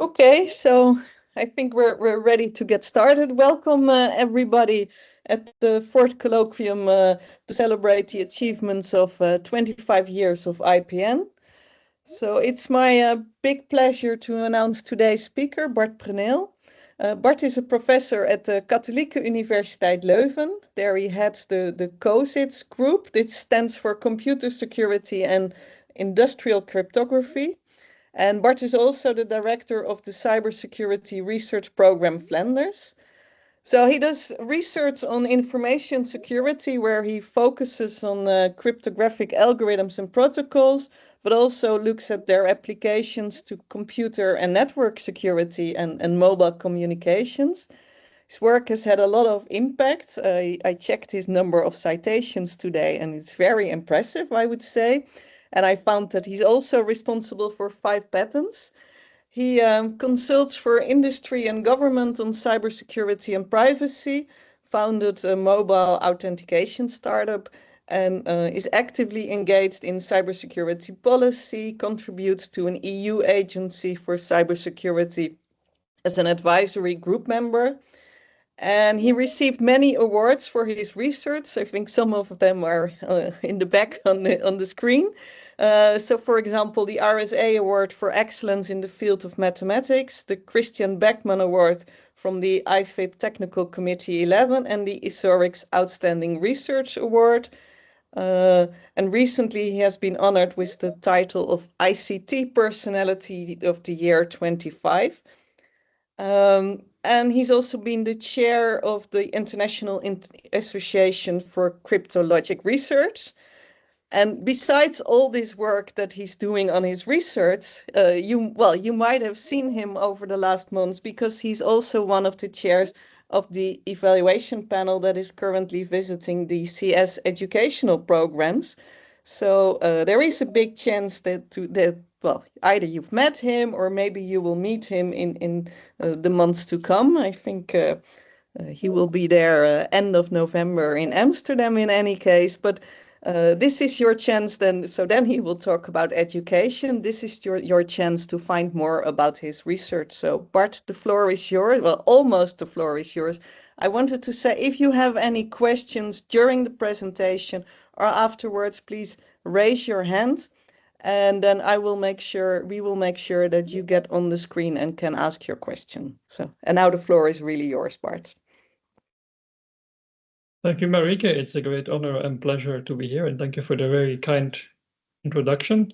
Okay, so I think we're ready to get started. Welcome everybody at the fourth colloquium to celebrate the achievements of 25 years of IPN. So it's my big pleasure to announce today's speaker, Bart Preneel. Bart is a professor at the Katholieke Universiteit Leuven. There he heads the COSITS group. This stands for Computer Security and Industrial Cryptography. And Bart is also the director of the cybersecurity research program Flanders. So he does research on information security where he focuses on cryptographic algorithms and protocols, but also looks at their applications to computer and network security and mobile communications. His work has had a lot of impact. I checked his number of citations today, and it's very impressive, I would say. And I found that he's also responsible for 5 patents. He consults for industry and government on cybersecurity and privacy, founded a mobile authentication startup, and is actively engaged in cybersecurity policy, contributes to an EU agency for cybersecurity as an advisory group member. And he received many awards for his research. I think some of them are in the back on the screen. So, for example, the RSA Award for Excellence in the Field of Mathematics, the Christian Beckman Award from the IFIP Technical Committee 11, and the ISORIX Outstanding Research Award. And recently he has been honored with the title of ICT Personality of the Year 25. And he's also been the chair of the International Association for Cryptologic Research. And besides all this work that he's doing on his research, you might have seen him over the last months because he's also one of the chairs of the evaluation panel that is currently visiting the CS educational programs. So there is a big chance that either you've met him or maybe you will meet him in the months to come. I think he will be there end of November in Amsterdam in any case. But this is your chance then. So then he will talk about education. This is your chance to find more about his research. So Bart, the floor is yours. Well, almost the floor is yours. I wanted to say, if you have any questions during the presentation or afterwards, please raise your hand. And then we will make sure that you get on the screen and can ask your question. So, and now the floor is really yours, Bart. Thank you, Marieke. It's a great honor and pleasure to be here, and thank you for the very kind introduction.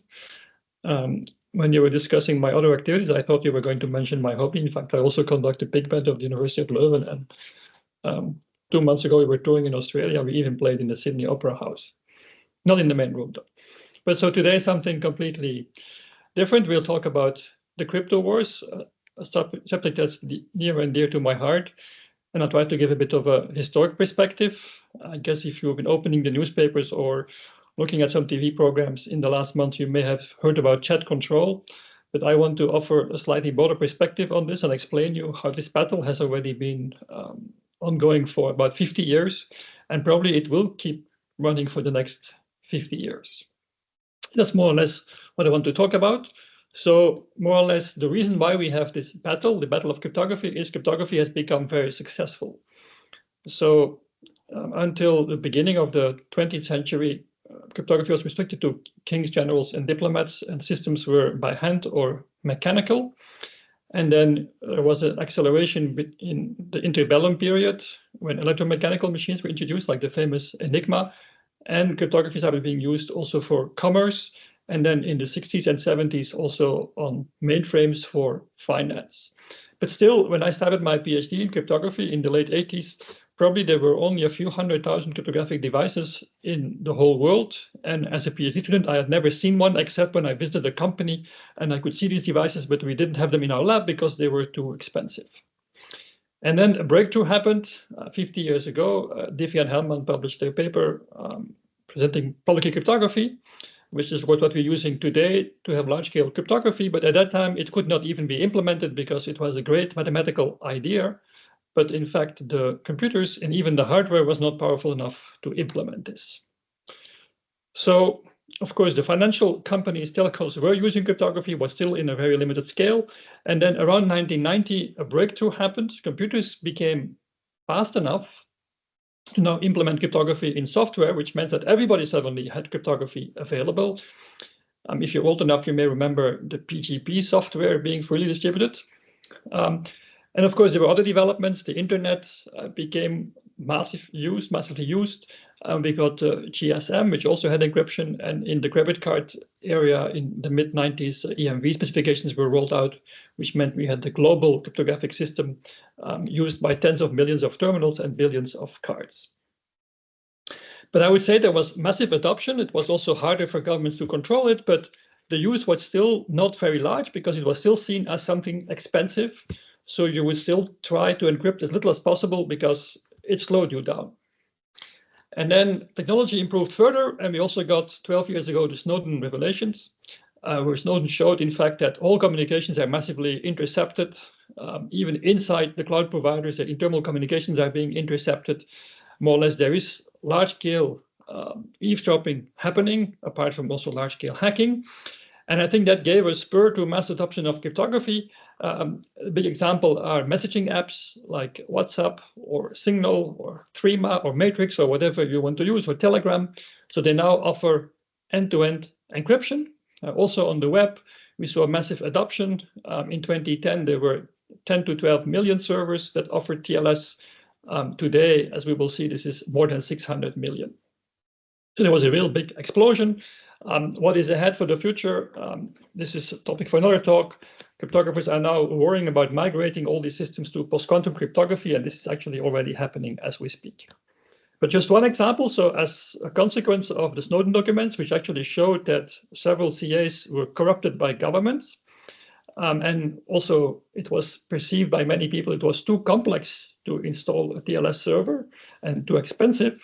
When you were discussing my other activities, I thought you were going to mention my hobby. In fact, I also conduct a big band of the University of Leuven, and 2 months ago we were touring in Australia. We even played in the Sydney Opera House. Not in the main room, though. But so today, something completely different. We'll talk about the crypto wars, a subject that's near and dear to my heart. And I'll try to give a bit of a historic perspective. I guess if you've been opening the newspapers or looking at some TV programs in the last month, you may have heard about chat control. But I want to offer a slightly broader perspective on this and explain you how this battle has already been ongoing for about 50 years. And probably it will keep running for the next 50 years. That's more or less what I want to talk about. So more or less the reason why we have this battle, the battle of cryptography, is cryptography has become very successful. So until the beginning of the 20th century, cryptography was restricted to kings, generals, and diplomats, and systems were by hand or mechanical. And then there was an acceleration in the interbellum period when electromechanical machines were introduced, like the famous Enigma, and cryptography started being used also for commerce. And then in the 60s and 70s, also on mainframes for finance. But still, when I started my PhD in cryptography in the late 80s, probably there were only a few 100,000 cryptographic devices in the whole world. And as a PhD student, I had never seen one except when I visited a company and I could see these devices, but we didn't have them in our lab because they were too expensive. And then a breakthrough happened 50 years ago. Diffie and Hellman published their paper presenting public key cryptography, which is what we're using today to have large-scale cryptography. But at that time, it could not even be implemented because it was a great mathematical idea. But in fact, the computers and even the hardware was not powerful enough to implement this. So Of course, the financial companies, telcos were using cryptography, was still in a very limited scale. And then around 1990, a breakthrough happened. Computers became fast enough to now implement cryptography in software, which meant that everybody suddenly had cryptography available. If you're old enough, you may remember the PGP software being freely distributed. And of course, there were other developments. The internet became massively used. We got GSM, which also had encryption. And in the credit card area in the mid-90s, EMV specifications were rolled out, which meant we had the global cryptographic system used by tens of millions of terminals and billions of cards. But I would say there was massive adoption. It was also harder for governments to control it, but the use was still not very large because it was still seen as something expensive. So you would still try to encrypt as little as possible because it slowed you down. And then technology improved further, and we also got 12 years ago the Snowden revelations, where Snowden showed, in fact, that all communications are massively intercepted. Even inside the cloud providers, the internal communications are being intercepted. More or less, there is large-scale eavesdropping happening, apart from also large-scale hacking. And I think that gave a spur to mass adoption of cryptography. A big example are messaging apps like WhatsApp or Signal or Threema or Matrix or whatever you want to use, or Telegram. So they now offer end-to-end encryption. Also on the web, we saw a massive adoption. In 2010, there were 10 to 12 million servers that offered TLS. Today, as we will see, this is more than 600 million. So there was a real big explosion. What is ahead for the future? This is a topic for another talk. Cryptographers are now worrying about migrating all these systems to post-quantum cryptography, and this is actually already happening as we speak. But just one example, so as a consequence of the Snowden documents, which actually showed that several CAs were corrupted by governments, and also it was perceived by many people it was too complex to install a TLS server and too expensive.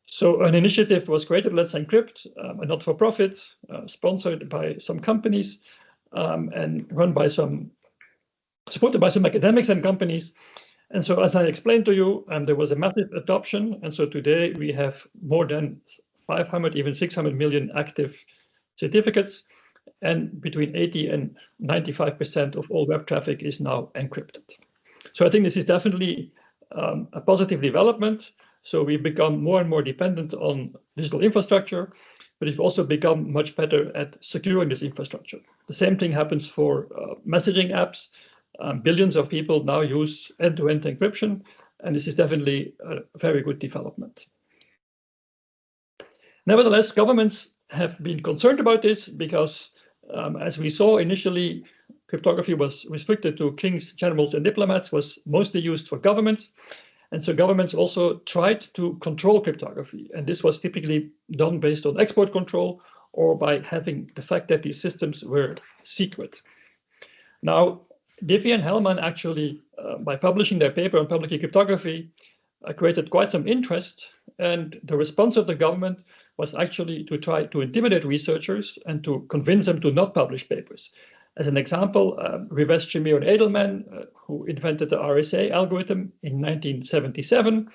So an initiative was created, Let's Encrypt, a not-for-profit, sponsored by some companies and supported by some academics and companies. And so as I explained to you, there was a massive adoption. And so today we have more than 500, even 600 million active certificates. And between 80 and 95% of all web traffic is now encrypted. So I think this is definitely a positive development. So we've become more and more dependent on digital infrastructure, but we've also become much better at securing this infrastructure. The same thing happens for messaging apps. Billions of people now use end-to-end encryption, and this is definitely a very good development. Nevertheless, governments have been concerned about this because, as we saw initially, cryptography was restricted to kings, generals, and diplomats, was mostly used for governments. And so governments also tried to control cryptography. And this was typically done based on export control or by having the fact that these systems were secret. Now, Diffie and Hellman actually, by publishing their paper on public key cryptography, created quite some interest. And the response of the government was actually to try to intimidate researchers and to convince them to not publish papers. As an example, Rivest, Shamir, and Edelman, who invented the RSA algorithm in 1977,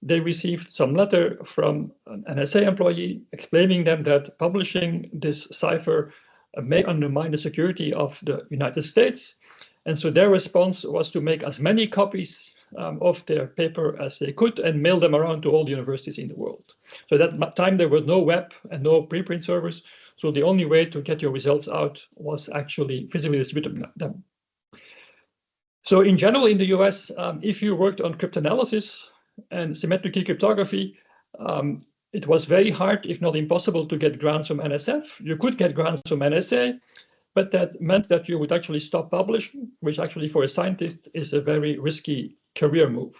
they received some letter from an NSA employee explaining them that publishing this cipher may undermine the security of the United States. And so their response was to make as many copies of their paper as they could and mail them around to all the universities in the world. So at that time, there was no web and no preprint servers. So the only way to get your results out was actually physically distribute them. So in general, in the US, if you worked on cryptanalysis and symmetric key cryptography, it was very hard, if not impossible, to get grants from NSF. You could get grants from NSA, but that meant that you would actually stop publishing, which actually for a scientist is a very risky career move.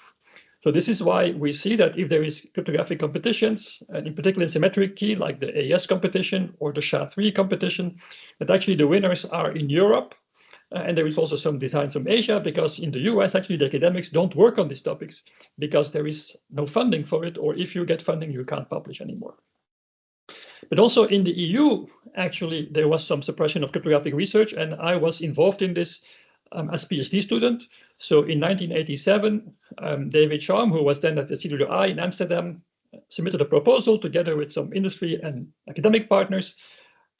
So this is why we see that if there is cryptographic competitions, and in particular in symmetric key, like the AES competition or the SHA-3 competition, that actually the winners are in Europe. And there is also some designs from Asia, because in the US, actually the academics don't work on these topics because there is no funding for it, or if you get funding, you can't publish anymore. But also in the EU, actually, there was some suppression of cryptographic research, and I was involved in this as PhD student. So in 1987, David Schaum, who was then at the CWI in Amsterdam, submitted a proposal together with some industry and academic partners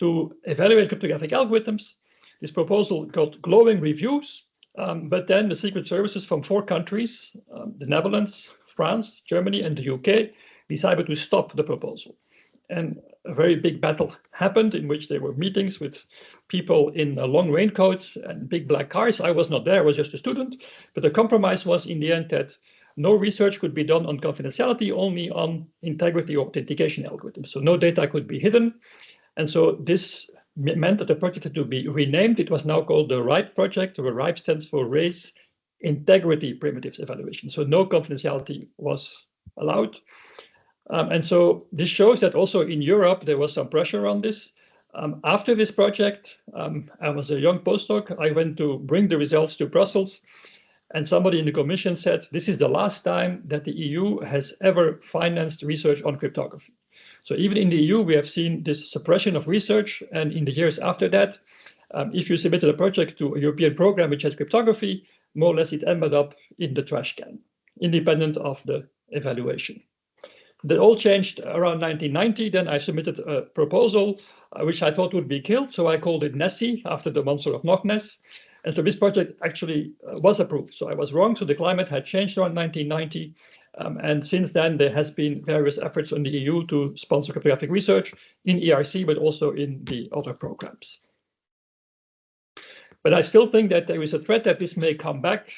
to evaluate cryptographic algorithms. This proposal got glowing reviews, but then the secret services from 4 countries, the Netherlands, France, Germany, and the UK, decided to stop the proposal. And a very big battle happened in which there were meetings with people in long raincoats and big black cars. I was not there, I was just a student. But the compromise was in the end that no research could be done on confidentiality, only on integrity or authentication algorithms. So no data could be hidden. And so this meant that the project had to be renamed. It was now called the RIPE project, where RIPE stands for Race Integrity Primitives Evaluation. So no confidentiality was allowed. And so this shows that also in Europe, there was some pressure on this. After this project, I was a young postdoc. I went to bring the results to Brussels. And somebody in the commission said, this is the last time that the EU has ever financed research on cryptography. So even in the EU, we have seen this suppression of research. And in the years after that, if you submitted a project to a European program which has cryptography, more or less it ended up in the trash can, independent of the evaluation. That all changed around 1990. Then I submitted a proposal, which I thought would be killed. So I called it Nessie, after the monster of Loch Ness. And so this project actually was approved. So I was wrong. So the climate had changed around 1990. And since then, there has been various efforts on the EU to sponsor cryptographic research in ERC, but also in the other programs. But I still think that there is a threat that this may come back.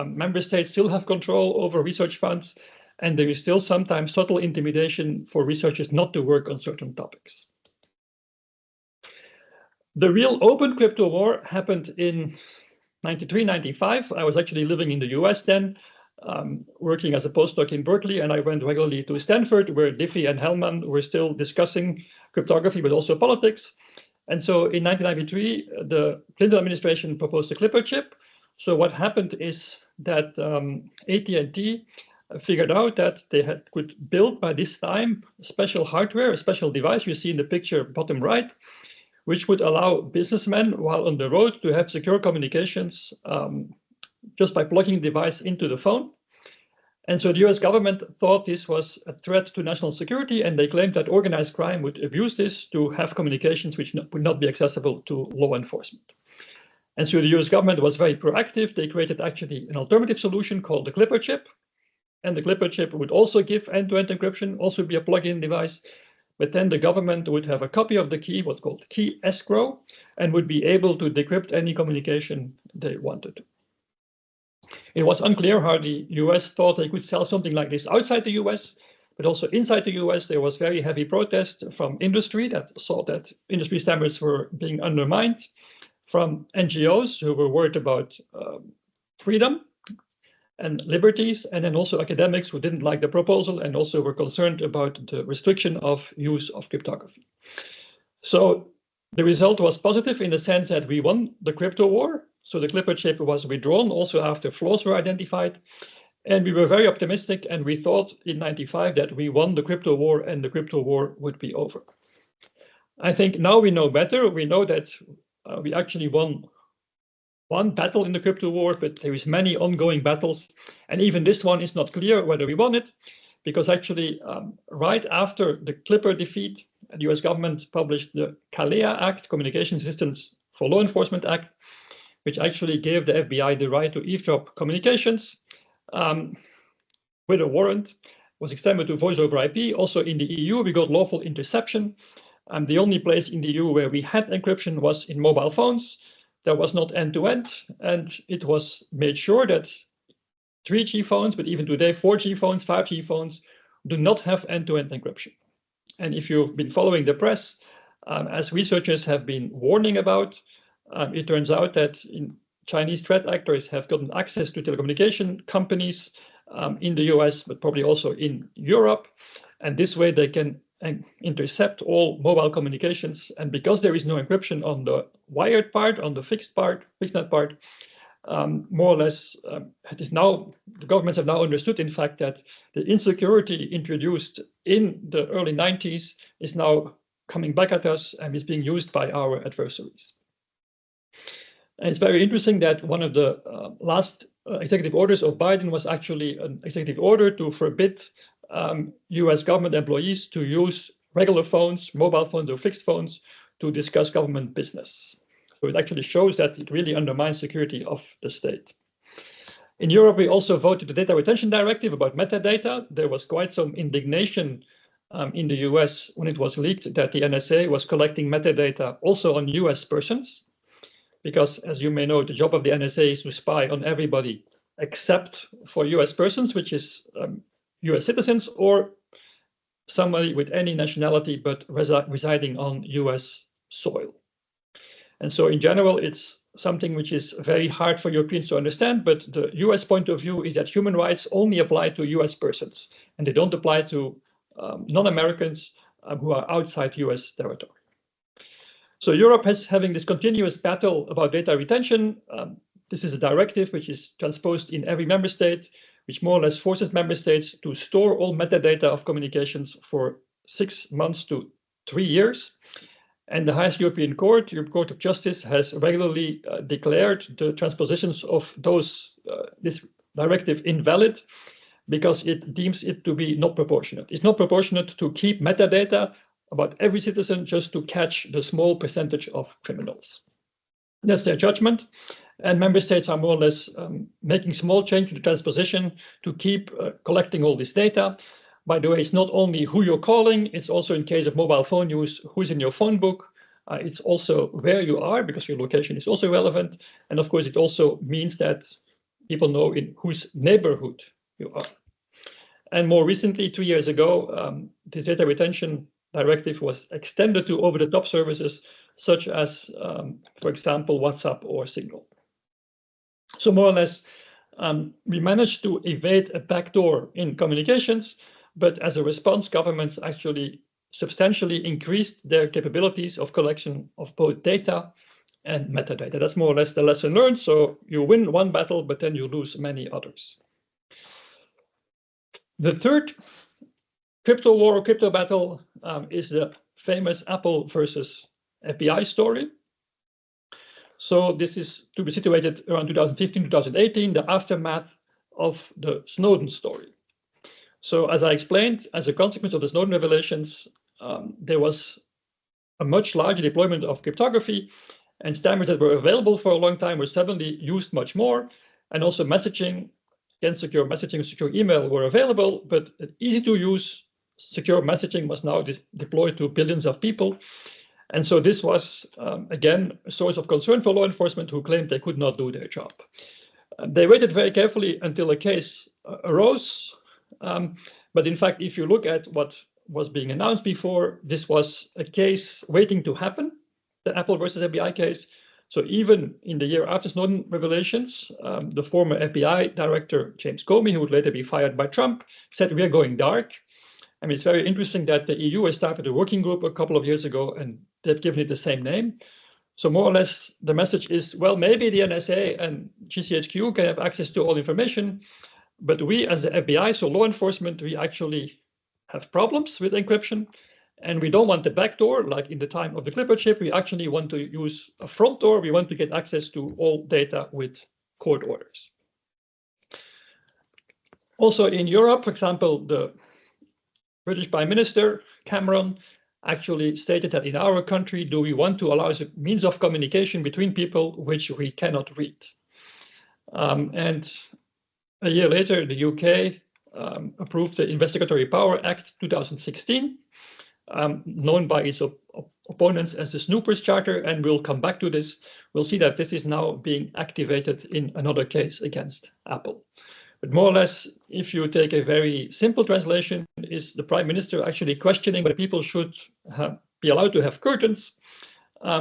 Member states still have control over research funds, and there is still sometimes subtle intimidation for researchers not to work on certain topics. The real open crypto war happened in 93, 95. I was actually living in the US then, working as a postdoc in Berkeley, and I went regularly to Stanford, where Diffie and Hellman were still discussing cryptography, but also politics. And so in 1993, the Clinton administration proposed the Clipper chip. So what happened is that AT&T figured out that they could build by this time special hardware, a special device you see in the picture bottom right, which would allow businessmen while on the road to have secure communications just by plugging the device into the phone. And so the US government thought this was a threat to national security, and they claimed that organized crime would abuse this to have communications which would not be accessible to law enforcement. And so the US government was very proactive. They created actually an alternative solution called the Clipper chip. And the Clipper chip would also give end-to-end encryption, also be a plug-in device. But then the government would have a copy of the key, what's called key escrow, and would be able to decrypt any communication they wanted. It was unclear how the US thought they could sell something like this outside the US, but also inside the US, there was very heavy protest from industry that saw that industry standards were being undermined, from NGOs who were worried about freedom and liberties, and then also academics who didn't like the proposal and also were concerned about the restriction of use of cryptography. So the result was positive in the sense that we won the crypto war. So the Clipper chip was withdrawn also after flaws were identified. And we were very optimistic, and we thought in 95 that we won the crypto war and the crypto war would be over. I think now we know better. We know that we actually won one battle in the crypto war, but there is many ongoing battles. And even this one is not clear whether we won it, because actually right after the Clipper defeat, the US government published the CALEA Act, Communication Systems for Law Enforcement Act, which actually gave the FBI the right to eavesdrop communications with a warrant, was extended to voice over IP. Also in the EU, we got lawful interception. The only place in the EU where we had encryption was in mobile phones. That was not end-to-end, and it was made sure that 3G phones, but even today 4G phones, 5G phones, do not have end-to-end encryption. And if you've been following the press, as researchers have been warning about, it turns out that Chinese threat actors have gotten access to telecommunication companies in the US, but probably also in Europe. And this way they can intercept all mobile communications. And because there is no encryption on the wired part, on the fixed net part, more or less, it is now, the governments have now understood, in fact, that the insecurity introduced in the early 90s is now coming back at us and is being used by our adversaries. And it's very interesting that one of the last executive orders of Biden was actually an executive order to forbid US government employees to use regular phones, mobile phones or fixed phones to discuss government business. So it actually shows that it really undermines security of the state. In Europe, we also voted the Data Retention Directive about metadata. There was quite some indignation in the US when it was leaked that the NSA was collecting metadata also on US persons, because as you may know, the job of the NSA is to spy on everybody except for US persons, which is US citizens or somebody with any nationality but residing on US soil. And so in general, it's something which is very hard for Europeans to understand, but the US point of view is that human rights only apply to US persons, and they don't apply to non-Americans who are outside US territory. So Europe is having this continuous battle about data retention. This is a directive which is transposed in every member state, which more or less forces member states to store all metadata of communications for 6 months to 3 years. And the highest European Court, European Court of Justice, has regularly declared the transpositions of this directive invalid because it deems it to be not proportionate. It's not proportionate to keep metadata about every citizen just to catch the small percentage of criminals. That's their judgment. And member states are more or less making small change to the transposition to keep collecting all this data. By the way, it's not only who you're calling, it's also in case of mobile phone use, who's in your phone book. It's also where you are, because your location is also relevant. And of course, it also means that people know in whose neighborhood you are. And more recently, 2 years ago, the data retention directive was extended to over-the-top services, such as, for example, WhatsApp or Signal. So more or less, we managed to evade a backdoor in communications, but as a response, governments actually substantially increased their capabilities of collection of both data and metadata. That's more or less the lesson learned. So you win one battle, but then you lose many others. The third crypto war or crypto battle is the famous Apple versus FBI story. So this is to be situated around 2015, 2018, the aftermath of the Snowden story. So as I explained, as a consequence of the Snowden revelations, there was a much larger deployment of cryptography, and standards that were available for a long time were suddenly used much more. And also messaging, again, secure messaging and secure email were available, but easy to use secure messaging was now deployed to billions of people. And so this was, again, a source of concern for law enforcement who claimed they could not do their job. They waited very carefully until a case arose. But in fact, if you look at what was being announced before, this was a case waiting to happen, the Apple versus FBI case. So even in the year after Snowden revelations, the former FBI director, James Comey, who would later be fired by Trump, said, "We are going dark." I mean, it's very interesting that the EU has started a working group a couple of years ago, and they've given it the same name. So more or less, the message is, well, maybe the NSA and GCHQ can have access to all information, but we as the FBI, so law enforcement, we actually have problems with encryption, and we don't want the back door, like in the time of the Clipper chip. We actually want to use a front door. We want to get access to all data with court orders. Also in Europe, for example, the British Prime Minister Cameron actually stated that in our country, do we want to allow a means of communication between people which we cannot read? And a year later, the UK approved the Investigatory Power Act 2016, known by its opponents as the Snoopers Charter, and we'll come back to this. We'll see that this is now being activated in another case against Apple. But more or less, if you take a very simple translation, is the Prime Minister actually questioning whether people should be allowed to have curtains,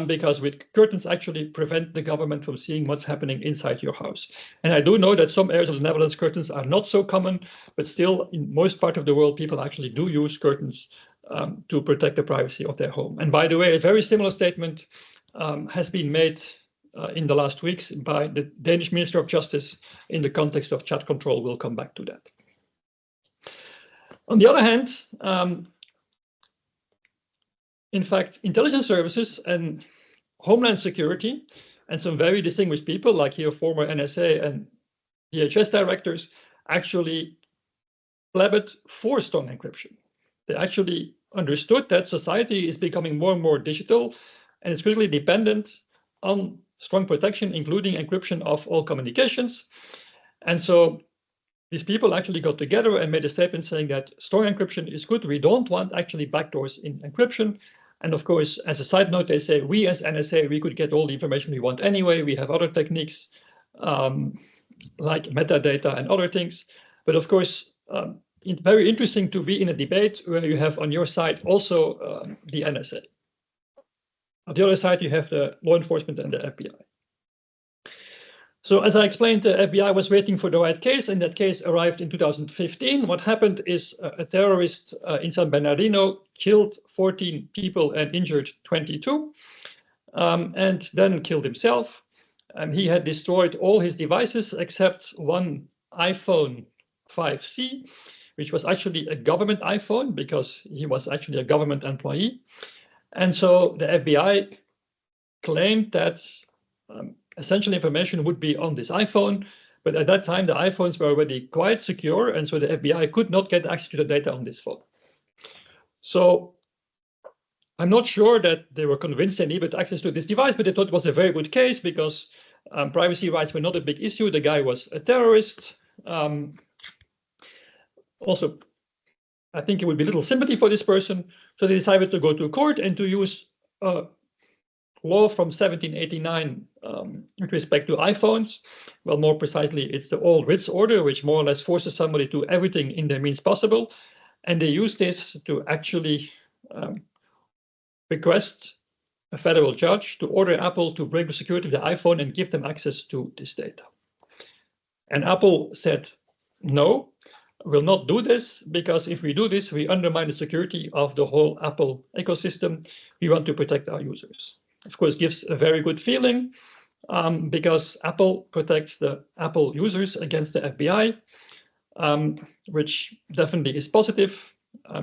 because with curtains actually prevent the government from seeing what's happening inside your house. And I do know that some areas of the Netherlands, curtains are not so common, but still in most part of the world, people actually do use curtains to protect the privacy of their home. And by the way, a very similar statement has been made in the last weeks by the Danish Minister of Justice in the context of chat control. We'll come back to that. On the other hand, in fact, intelligence services and Homeland Security and some very distinguished people like here former NSA and DHS directors actually blabbed for strong encryption. They actually understood that society is becoming more and more digital and it's critically dependent on strong protection, including encryption of all communications. And so these people actually got together and made a statement saying that strong encryption is good. We don't want actually backdoors in encryption. And of course, as a side note, they say we as NSA, we could get all the information we want anyway. We have other techniques like metadata and other things. But of course, it's very interesting to be in a debate where you have on your side also the NSA. On the other side, you have the law enforcement and the FBI. So as I explained, the FBI was waiting for the right case, and that case arrived in 2015. What happened is a terrorist in San Bernardino killed 14 people and injured 22, and then killed himself. He had destroyed all his devices except one iPhone 5C, which was actually a government iPhone because he was actually a government employee. And so the FBI claimed that essential information would be on this iPhone, but at that time the iPhones were already quite secure, and so the FBI could not get access to the data on this phone. So I'm not sure that they were convinced they needed access to this device, but they thought it was a very good case because privacy rights were not a big issue. The guy was a terrorist. Also, I think it would be little sympathy for this person, so they decided to go to court and to use law from 1789 with respect to iPhones. Well, more precisely, it's the old writs order, which more or less forces somebody to do everything in their means possible. And they use this to actually request a federal judge to order Apple to break the security of the iPhone and give them access to this data. And Apple said, no, we'll not do this, because if we do this, we undermine the security of the whole Apple ecosystem. We want to protect our users. Of course, gives a very good feeling because Apple protects the Apple users against the FBI, which definitely is positive.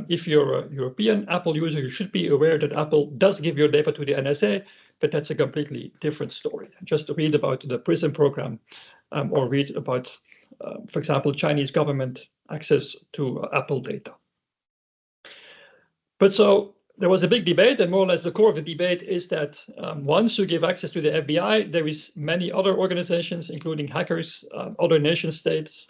If you're a European Apple user, you should be aware that Apple does give your data to the NSA, but that's a completely different story. Just read about the PRISM program or read about, for example, Chinese government access to Apple data. But so there was a big debate, and more or less the core of the debate is that once you give access to the FBI, there is many other organizations, including hackers, other nation states,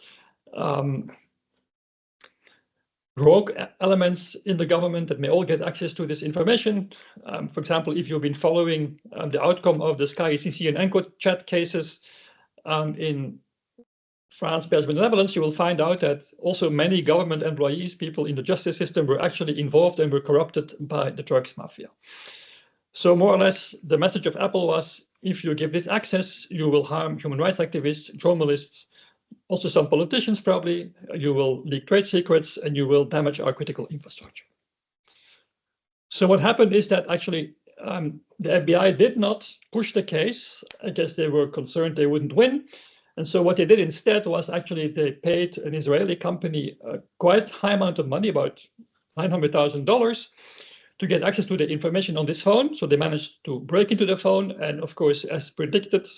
rogue elements in the government that may all get access to this information. For example, if you've been following the outcome of the SkyECC and EncroChat cases in France, Belgium, and the Netherlands, you will find out that also many government employees, people in the justice system, were actually involved and were corrupted by the drugs mafia. So more or less, the message of Apple was, if you give this access, you will harm human rights activists, journalists, also some politicians probably, you will leak trade secrets, and you will damage our critical infrastructure. So what happened is that actually the FBI did not push the case. I guess they were concerned they wouldn't win. And so what they did instead was actually they paid an Israeli company a quite high amount of money, about $900,000, to get access to the information on this phone. So they managed to break into the phone. And of course, as predicted,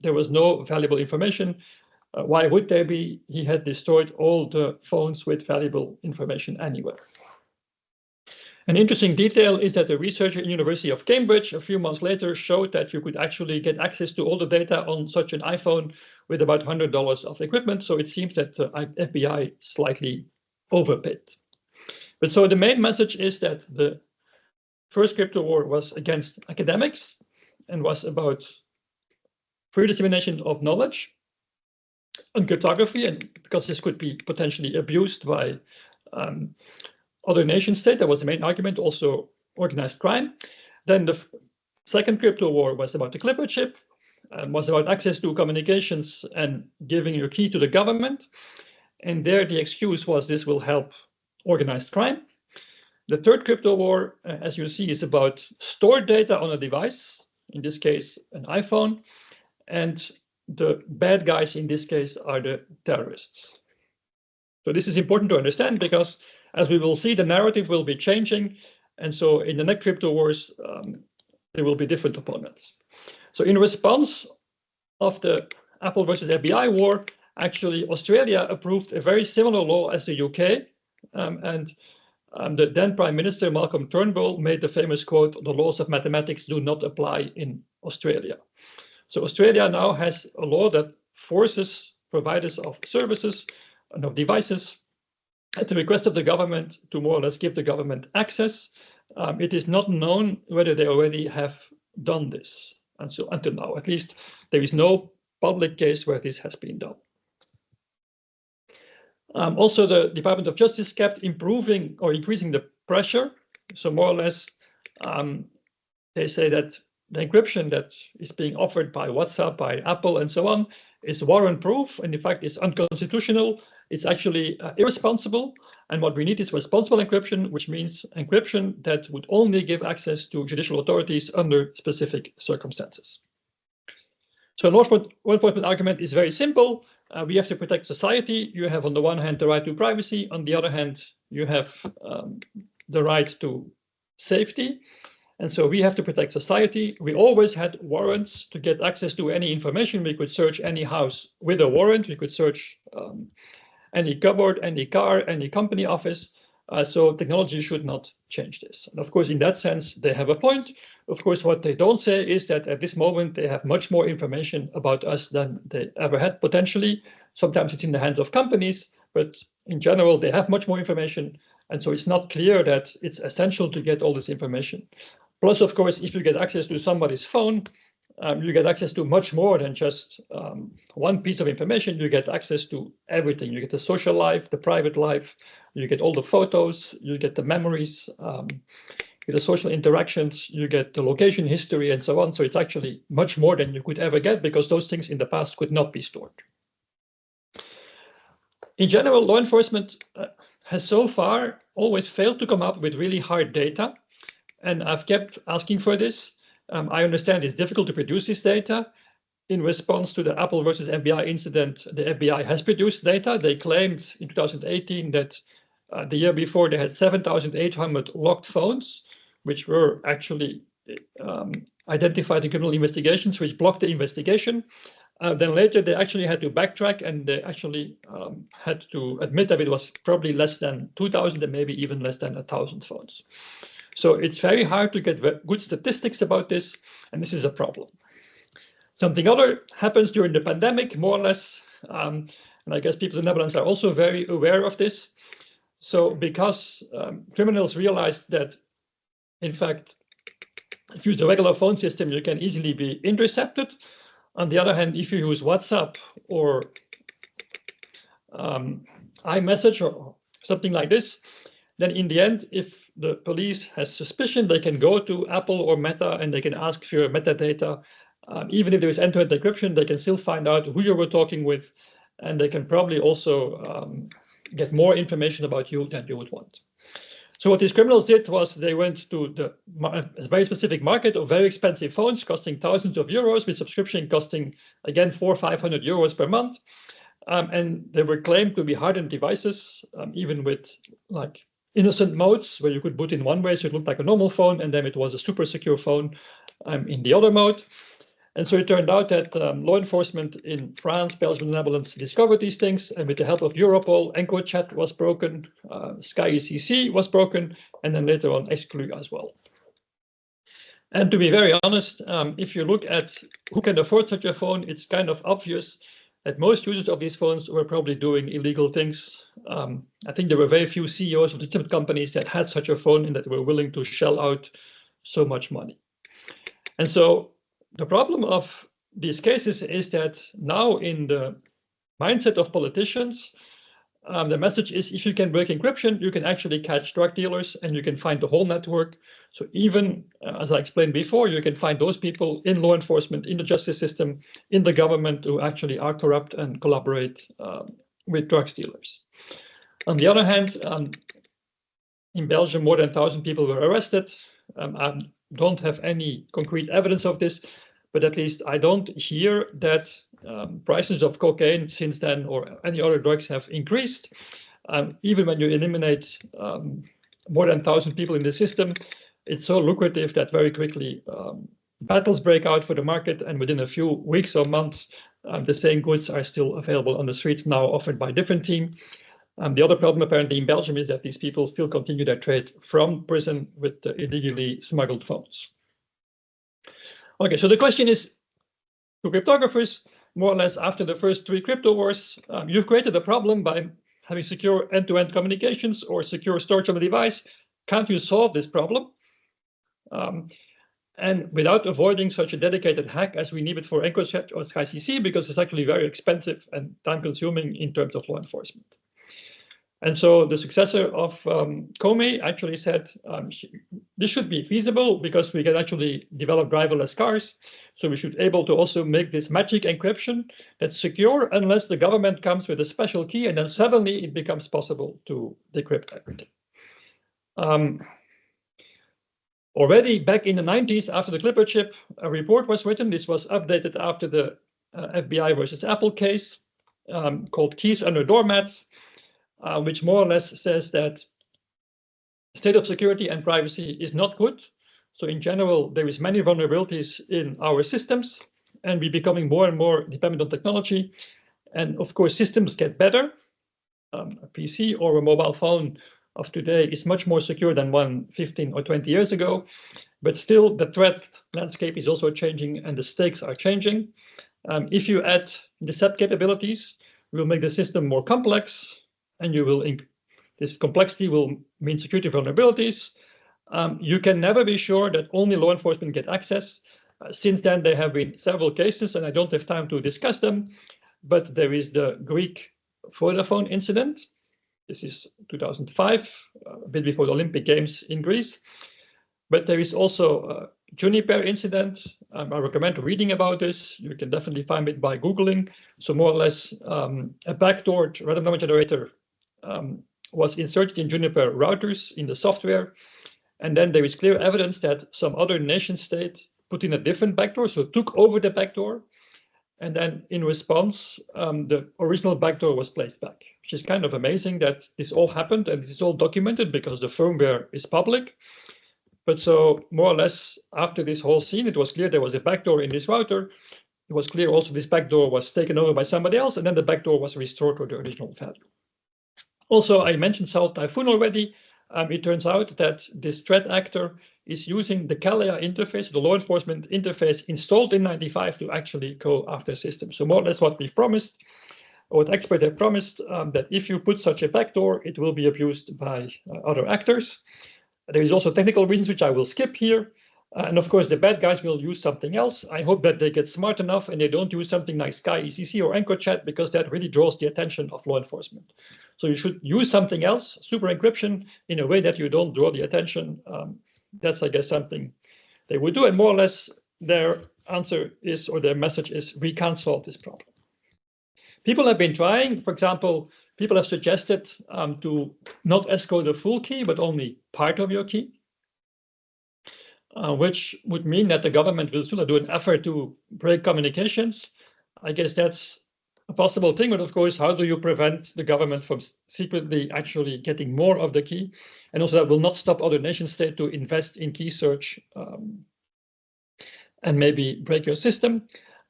there was no valuable information. Why would there be? He had destroyed all the phones with valuable information anyway. An interesting detail is that a researcher at the University of Cambridge a few months later showed that you could actually get access to all the data on such an iPhone with about $100 of equipment. So it seems that the FBI slightly overpaid. But so the main message is that the first crypto war was against academics and was about free dissemination of knowledge and cryptography, and because this could be potentially abused by other nation states. That was the main argument, also organized crime. Then the second crypto war was about the Clipper chip, was about access to communications and giving your key to the government. And there the excuse was this will help organized crime. The third crypto war, as you see, is about stored data on a device, in this case, an iPhone. And the bad guys in this case are the terrorists. So this is important to understand because, as we will see, the narrative will be changing. And so in the next crypto wars, there will be different opponents. So in response of the Apple versus FBI war, actually Australia approved a very similar law as the UK, and the then Prime Minister Malcolm Turnbull made the famous quote, "The laws of mathematics do not apply in Australia." So Australia now has a law that forces providers of services and of devices at the request of the government to more or less give the government access. It is not known whether they already have done this. And so until now, at least, there is no public case where this has been done. Also, the Department of Justice kept improving or increasing the pressure. So more or less, they say that the encryption that is being offered by WhatsApp, by Apple, and so on is warrant-proof, and in fact is unconstitutional. It's actually irresponsible. And what we need is responsible encryption, which means encryption that would only give access to judicial authorities under specific circumstances. So law enforcement argument is very simple. We have to protect society. You have, on the one hand, the right to privacy. On the other hand, you have the right to safety. And so we have to protect society. We always had warrants to get access to any information. We could search any house with a warrant. We could search any cupboard, any car, any company office. So technology should not change this. And of course, in that sense, they have a point. Of course, what they don't say is that at this moment, they have much more information about us than they ever had potentially. Sometimes it's in the hands of companies, but in general, they have much more information. And so it's not clear that it's essential to get all this information. Plus, of course, if you get access to somebody's phone, you get access to much more than just one piece of information. You get access to everything. You get the social life, the private life, you get all the photos, you get the memories, you get the social interactions, you get the location history, and so on. So it's actually much more than you could ever get, because those things in the past could not be stored. In general, law enforcement has so far always failed to come up with really hard data. And I've kept asking for this. I understand it's difficult to produce this data. In response to the Apple versus FBI incident, the FBI has produced data. They claimed in 2018 that the year before they had 7,800 locked phones, which were actually identified in criminal investigations, which blocked the investigation. Then later they actually had to backtrack, and they actually had to admit that it was probably less than 2,000 and maybe even less than 1,000 phones. So it's very hard to get good statistics about this, and this is a problem. Something other happens during the pandemic, more or less, and I guess people in the Netherlands are also very aware of this. So because criminals realized that, in fact, if you use the regular phone system, you can easily be intercepted. On the other hand, if you use WhatsApp or iMessage or something like this, then in the end, if the police has suspicion, they can go to Apple or Meta and they can ask for your metadata. Even if there is end-to-end decryption, they can still find out who you were talking with, and they can probably also get more information about you than you would want. So what these criminals did was they went to a very specific market of very expensive phones costing thousands of euros, with subscription costing, again, 400 or 500 euros per month. And they were claimed to be hardened devices, even with like innocent modes where you could boot in one way, so it looked like a normal phone, and then it was a super secure phone in the other mode. And so it turned out that law enforcement in France, Belgium, and the Netherlands discovered these things, and with the help of Europol, EncroChat was broken, SkyECC was broken, and then later on Exclu as well. And to be very honest, if you look at who can afford such a phone, it's kind of obvious that most users of these phones were probably doing illegal things. I think there were very few CEOs of legitimate companies that had such a phone and that were willing to shell out so much money. And so the problem of these cases is that now in the mindset of politicians, the message is if you can break encryption, you can actually catch drug dealers and you can find the whole network. So even, as I explained before, you can find those people in law enforcement, in the justice system, in the government who actually are corrupt and collaborate with drug dealers. On the other hand, in Belgium, more than 1,000 people were arrested. I don't have any concrete evidence of this, but at least I don't hear that prices of cocaine since then or any other drugs have increased. Even when you eliminate more than 1,000 people in the system, it's so lucrative that very quickly battles break out for the market, and within a few weeks or months, The same goods are still available on the streets now, offered by a different team. The other problem apparently in Belgium is that these people still continue their trade from prison with the illegally smuggled phones. Okay, so the question is to cryptographers, more or less after the first 3 crypto wars, you've created a problem by having secure end-to-end communications or secure storage on the device. Can't you solve this problem? And without avoiding such a dedicated hack as we need it for EncroChat or SkyCC, because it's actually very expensive and time-consuming in terms of law enforcement. And so the successor of Comey actually said this should be feasible because we can actually develop driverless cars. So we should be able to also make this magic encryption that's secure unless the government comes with a special key, and then suddenly it becomes possible to decrypt everything. Already back in the 90s, after the Clipper chip, a report was written. This was updated after the FBI versus Apple case called Keys Under Doormats, which more or less says that state of security and privacy is not good. So in general, there is many vulnerabilities in our systems, and we're becoming more and more dependent on technology. And of course, systems get better. A PC or a mobile phone of today is much more secure than one 15 or 20 years ago. But still, the threat landscape is also changing and the stakes are changing. If you add intercept capabilities, we will make the system more complex, and you will this complexity will mean security vulnerabilities. You can never be sure that only law enforcement get access. Since then, there have been several cases, and I don't have time to discuss them, but there is the Greek Vodafone incident. This is 2005, a bit before the Olympic Games in Greece. But there is also a Juniper incident. I recommend reading about this. You can definitely find it by Googling. So more or less, a backdoored random number generator was inserted in Juniper routers in the software. And then there is clear evidence that some other nation state put in a different backdoor, so took over the backdoor. And then in response, the original backdoor was placed back, which is kind of amazing that this all happened, and this is all documented because the firmware is public. But so more or less after this whole scene, it was clear there was a backdoor in this router. It was clear also this backdoor was taken over by somebody else, and then the backdoor was restored to the original value. Also, I mentioned South Typhoon already. It turns out that this threat actor is using the CALEA interface, the law enforcement interface installed in 95 to actually go after systems. So more or less what we promised, or what experts have promised, that if you put such a backdoor, it will be abused by other actors. There is also technical reasons, which I will skip here. And of course, the bad guys will use something else. I hope that they get smart enough and they don't use something like SkyECC or EncroChat, because that really draws the attention of law enforcement. So you should use something else, super encryption, in a way that you don't draw the attention. That's, I guess, something they would do. And more or less, their answer is, or their message is, we can't solve this problem. People have been trying. For example, people have suggested to not escrow the full key, but only part of your key. Which would mean that the government will still do an effort to break communications. I guess that's a possible thing, but of course, how do you prevent the government from secretly actually getting more of the key? And also that will not stop other nation states to invest in key search and maybe break your system.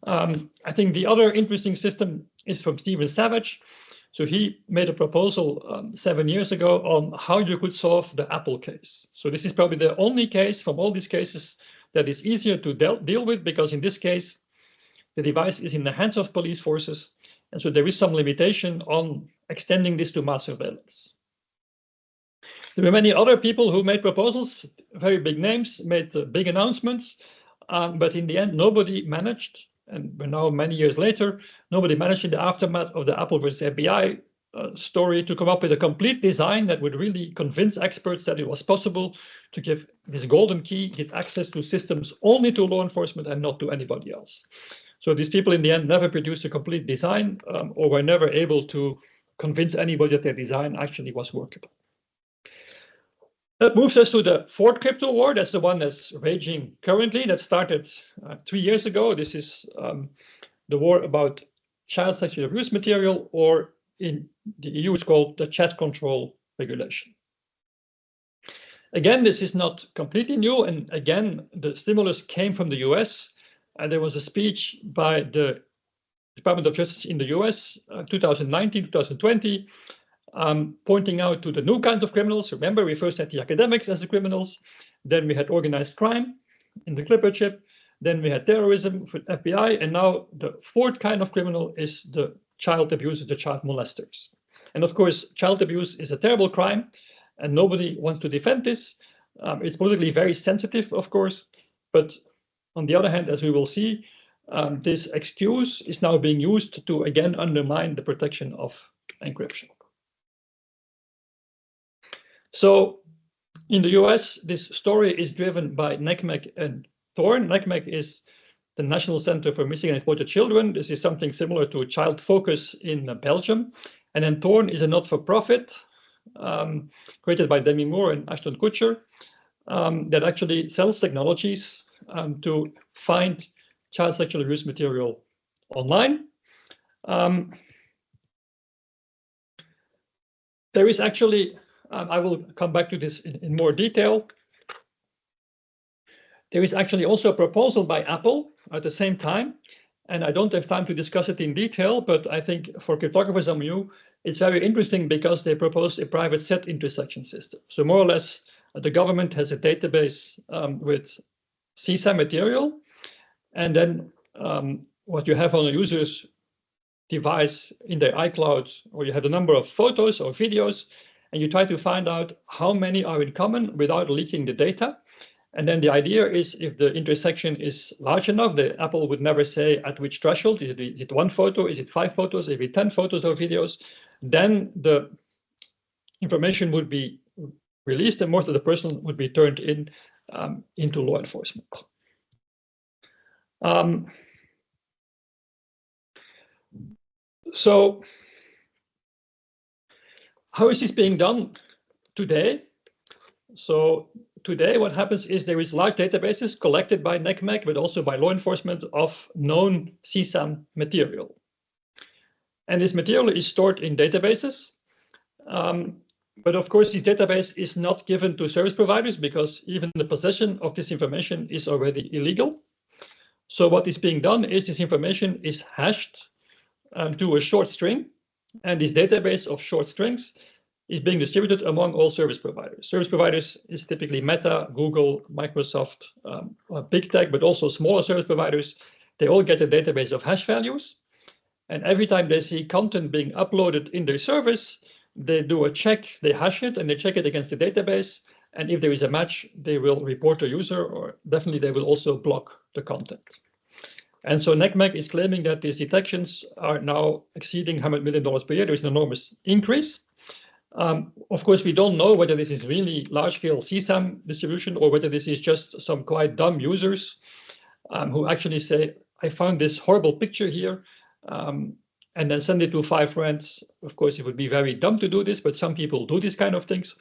I think the other interesting system is from Stephen Savage. So he made a proposal 7 years ago on how you could solve the Apple case. So this is probably the only case from all these cases that is easier to deal with, because in this case, the device is in the hands of police forces. And so there is some limitation on extending this to mass surveillance. There were many other people who made proposals, very big names, made big announcements, but in the end, nobody managed. And we're now many years later, nobody managed in the aftermath of the Apple versus FBI story to come up with a complete design that would really convince experts that it was possible to give this golden key, give access to systems only to law enforcement and not to anybody else. So these people in the end never produced a complete design or were never able to convince anybody that their design actually was workable. That moves us to the fourth crypto war. That's the one that's raging currently. That started 3 years ago. This is the war about child sexual abuse material, or in the EU, it's called the chat control regulation. Again, this is not completely new. And again, the stimulus came from the US. And there was a speech by the Department of Justice in the US, 2019, 2020, pointing out to the new kinds of criminals. Remember, we first had the academics as the criminals, then we had organized crime in the Clipper chip, then we had terrorism for FBI, and now the fourth kind of criminal is the child abusers, the child molesters. And of course, child abuse is a terrible crime, and nobody wants to defend this. It's politically very sensitive, of course, but on the other hand, as we will see, this excuse is now being used to again undermine the protection of encryption. So in the US, this story is driven by NCMEC and Thorn. NCMEC is the National Center for Missing and Exploited Children. This is something similar to Child Focus in Belgium. And then Thorn is a not-for-profit created by Demi Moore and Ashton Kutcher that actually sells technologies to find child sexual abuse material online. There is actually, I will come back to this in more detail. There is actually also a proposal by Apple at the same time, and I don't have time to discuss it in detail, but I think for cryptographers among you, it's very interesting because they propose a private set intersection system. So more or less, the government has a database with CSAM material, and then what you have on a user's device in their iCloud, or you have a number of photos or videos, and you try to find out how many are in common without leaking the data. And then the idea is if the intersection is large enough, the Apple would never say at which threshold, is it 1 photo, is it 5 photos, is it 10 photos or videos, then the information would be released and most of the person would be turned in into law enforcement. So how is this being done today? So today what happens is there is large databases collected by NCMEC, but also by law enforcement of known CSAM material. And this material is stored in databases. But of course, this database is not given to service providers because even the possession of this information is already illegal. So what is being done is this information is hashed to a short string. And this database of short strings is being distributed among all service providers. Service providers is typically Meta, Google, Microsoft, big tech, but also smaller service providers. They all get a database of hash values. And every time they see content being uploaded in their service, they do a check, they hash it, and they check it against the database. And if there is a match, they will report the user, or definitely they will also block the content. And so NCMEC is claiming that these detections are now exceeding $100 million per year. There's an enormous increase. Of course, we don't know whether this is really large-scale CSAM distribution or whether this is just some quite dumb users who actually say, I found this horrible picture here, and then send it to 5 friends. Of course, it would be very dumb to do this, but some people do these kind of things.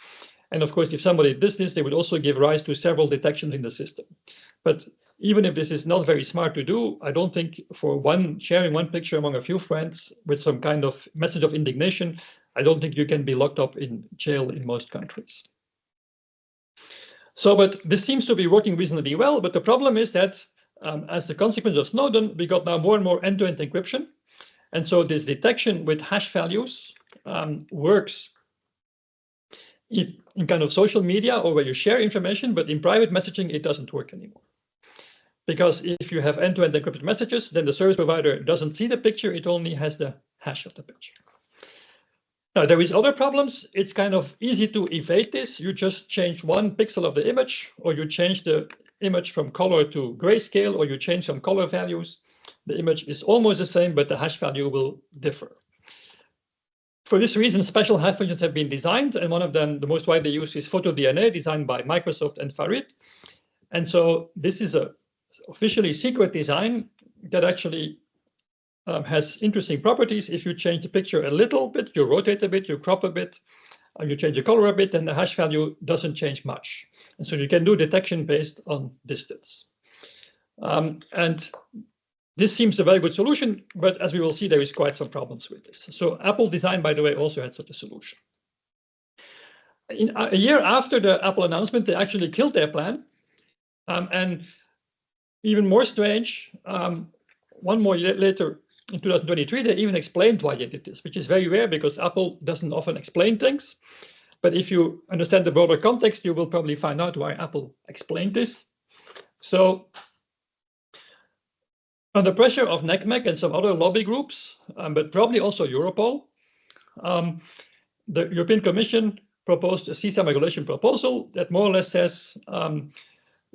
And of course, if somebody did this, they would also give rise to several detections in the system. But even if this is not very smart to do, I don't think for sharing one picture among a few friends with some kind of message of indignation, I don't think you can be locked up in jail in most countries. So, but this seems to be working reasonably well. But the problem is that as the consequence of Snowden, we got now more and more end-to-end encryption. And so this detection with hash values works in kind of social media or where you share information, but in private messaging, it doesn't work anymore. Because if you have end-to-end encrypted messages, then the service provider doesn't see the picture, it only has the hash of the picture. Now, there is other problems. It's kind of easy to evade this. You just change 1 pixel of the image, or you change the image from color to grayscale, or you change some color values. The image is almost the same, but the hash value will differ. For this reason, special hash functions have been designed, and one of them, the most widely used, is PhotoDNA, designed by Microsoft and Farid. And so this is a officially secret design that actually has interesting properties. If you change the picture a little bit, you rotate a bit, you crop a bit, you change the color a bit, and the hash value doesn't change much. And so you can do detection based on distance. And this seems a very good solution, but as we will see, there is quite some problems with this. So Apple design, by the way, also had such a solution. In a year after the Apple announcement, they actually killed their plan. And even more strange, 1 more year later, in 2023, they even explained why they did this, which is very rare because Apple doesn't often explain things. But if you understand the broader context, you will probably find out why Apple explained this. So under pressure of NCMEC and some other lobby groups, but probably also Europol, the European Commission proposed a CSAM regulation proposal that more or less says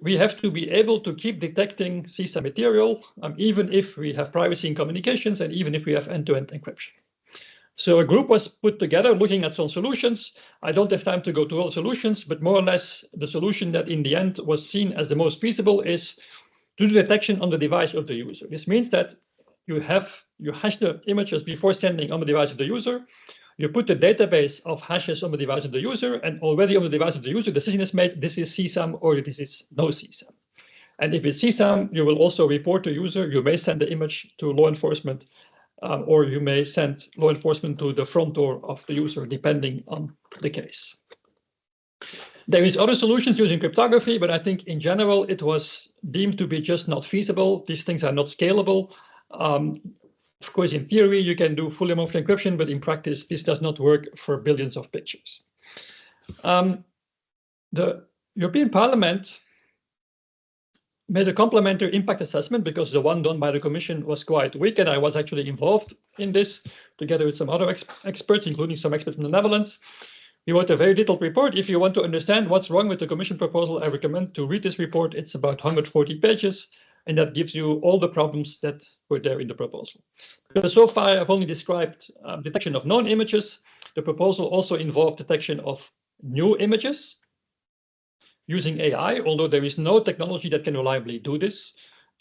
we have to be able to keep detecting CSAM material, even if we have privacy in communications and even if we have end-to-end encryption. So a group was put together looking at some solutions. I don't have time to go to all solutions, but more or less the solution that in the end was seen as the most feasible is to do detection on the device of the user. This means that you hash the images before sending on the device of the user. You put the database of hashes on the device of the user, and already on the device of the user, decision is made, this is CSAM or this is no CSAM. And if it's CSAM, you will also report to user. You may send the image to law enforcement, or you may send law enforcement to the front door of the user, depending on the case. There is other solutions using cryptography, but I think in general, it was deemed to be just not feasible. These things are not scalable. Of course, in theory, you can do fully homomorphic encryption, but in practice, this does not work for billions of pictures. The European Parliament made a complementary impact assessment because the one done by the Commission was quite weak, and I was actually involved in this together with some other experts, including some experts from the Netherlands. We wrote a very detailed report. If you want to understand what's wrong with the Commission proposal, I recommend to read this report. It's about 140 pages, and that gives you all the problems that were there in the proposal. Because so far, I've only described detection of known images. The proposal also involved detection of new images using AI, although there is no technology that can reliably do this.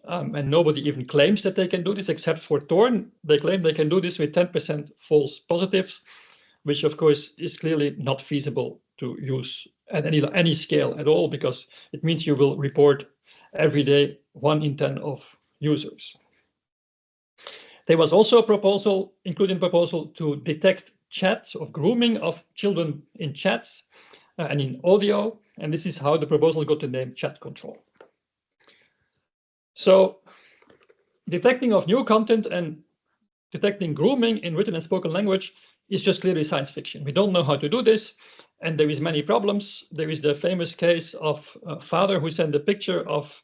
And nobody even claims that they can do this, except for Thorn. They claim they can do this with 10% false positives, which of course is clearly not feasible to use at any scale at all, because it means you will report every day 1 in 10 of users. There was also a proposal, including proposal to detect chats of grooming of children in chats and in audio, and this is how the proposal got the name chat control. So detecting of new content and detecting grooming in written and spoken language is just clearly science fiction. We don't know how to do this, and there is many problems. There is the famous case of a father who sent a picture of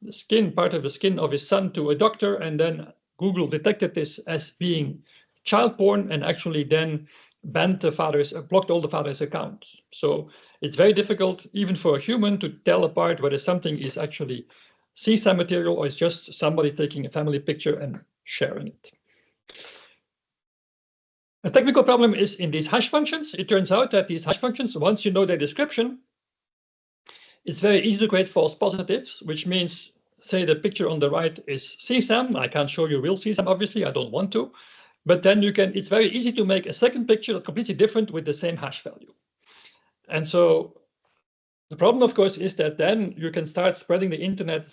the skin, part of the skin of his son to a doctor, and then Google detected this as being child porn and actually then banned the father's, blocked all the father's accounts. So it's very difficult, even for a human, to tell apart whether something is actually CSAM material or it's just somebody taking a family picture and sharing it. A technical problem is in these hash functions. It turns out that these hash functions, once you know their description, it's very easy to create false positives, which means, say the picture on the right is CSAM. I can't show you real CSAM, obviously, I don't want to. But then it's very easy to make a second picture that's completely different with the same hash value. And so the problem, of course, is that then you can start spreading the internet,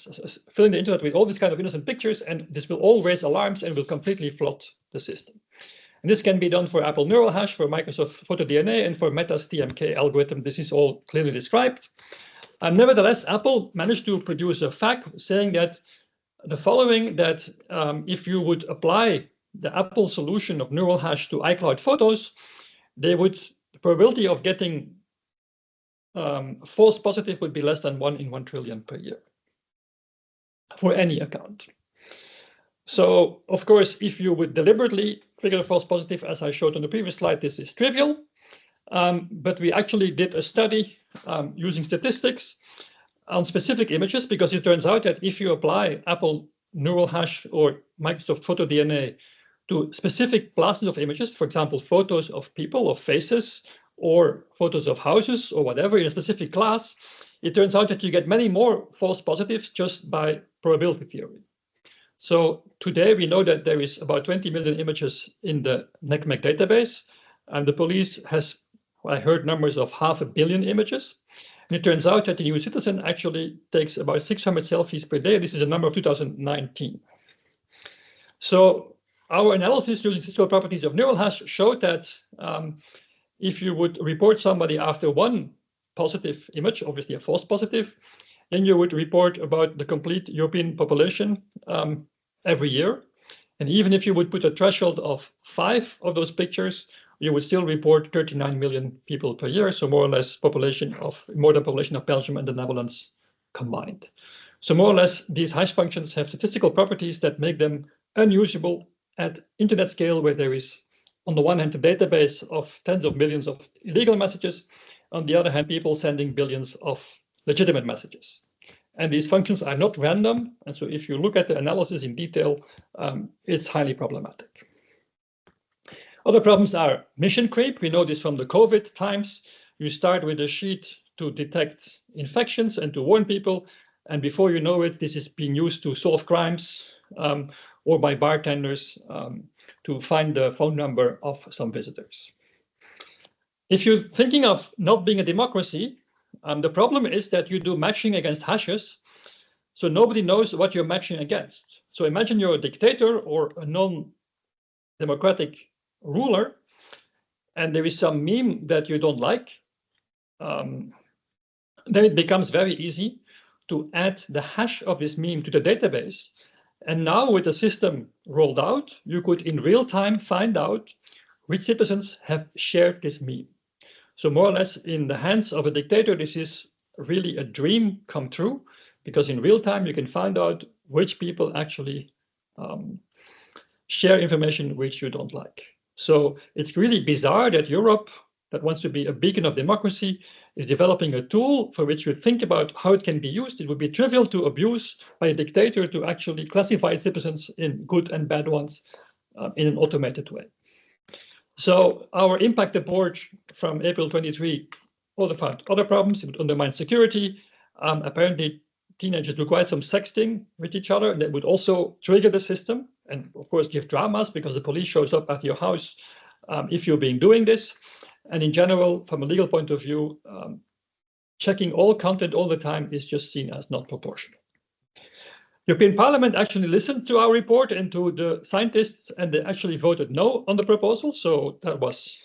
filling the internet with all these kind of innocent pictures, and this will all raise alarms and will completely flood the system. And this can be done for Apple Neural Hash, for Microsoft PhotoDNA, and for Meta's TMK algorithm. This is all clearly described. Nevertheless, Apple managed to produce a FAQ saying that the following, that if you would apply the Apple solution of Neural Hash to iCloud Photos, the probability of getting false positive would be less than 1 in 1 trillion per year for any account. So, of course, if you would deliberately trigger a false positive, as I showed on the previous slide, this is trivial. But we actually did a study using statistics on specific images, because it turns out that if you apply Apple Neural Hash or Microsoft PhotoDNA to specific classes of images, for example, photos of people, of faces, or photos of houses, or whatever, in a specific class, it turns out that you get many more false positives just by probability theory. So today we know that there is about 20 million images in the NCMEC database, and the police has, I heard, numbers of 500 million images. And it turns out that the US citizen actually takes about 600 selfies per day. This is a number of 2019. So our analysis using physical properties of neural hash showed that if you would report somebody after 1 positive image, obviously a false positive, then you would report about the complete European population every year. And even if you would put a threshold of 5 of those pictures, you would still report 39 million people per year, so more or less more than population of Belgium and the Netherlands combined. So more or less, these hash functions have statistical properties that make them unusable at internet scale, where there is, on the one hand, a database of tens of millions of illegal messages, on the other hand, people sending billions of legitimate messages. And these functions are not random, and so if you look at the analysis in detail, it's highly problematic. Other problems are mission creep. We know this from the COVID times. You start with a sheet to detect infections and to warn people, and before you know it, this is being used to solve crimes or by bartenders to find the phone number of some visitors. If you're thinking of not being a democracy, the problem is that you do matching against hashes, so nobody knows what you're matching against. So imagine you're a dictator or a non-democratic ruler, and there is some meme that you don't like, then it becomes very easy to add the hash of this meme to the database. And now with the system rolled out, you could in real time find out which citizens have shared this meme. So more or less in the hands of a dictator, this is really a dream come true, because in real time you can find out which people actually share information which you don't like. So it's really bizarre that Europe, that wants to be a beacon of democracy, is developing a tool for which you think about how it can be used. It would be trivial to abuse by a dictator to actually classify citizens in good and bad ones in an automated way. So our impact report from April 23 also found other problems. It would undermine security. Apparently, teenagers do quite some sexting with each other, and that would also trigger the system and, of course, give dramas because the police shows up at your house if you're being doing this. And in general, from a legal point of view, checking all content all the time is just seen as not proportional. European Parliament actually listened to our report and to the scientists, and they actually voted no on the proposal. So that was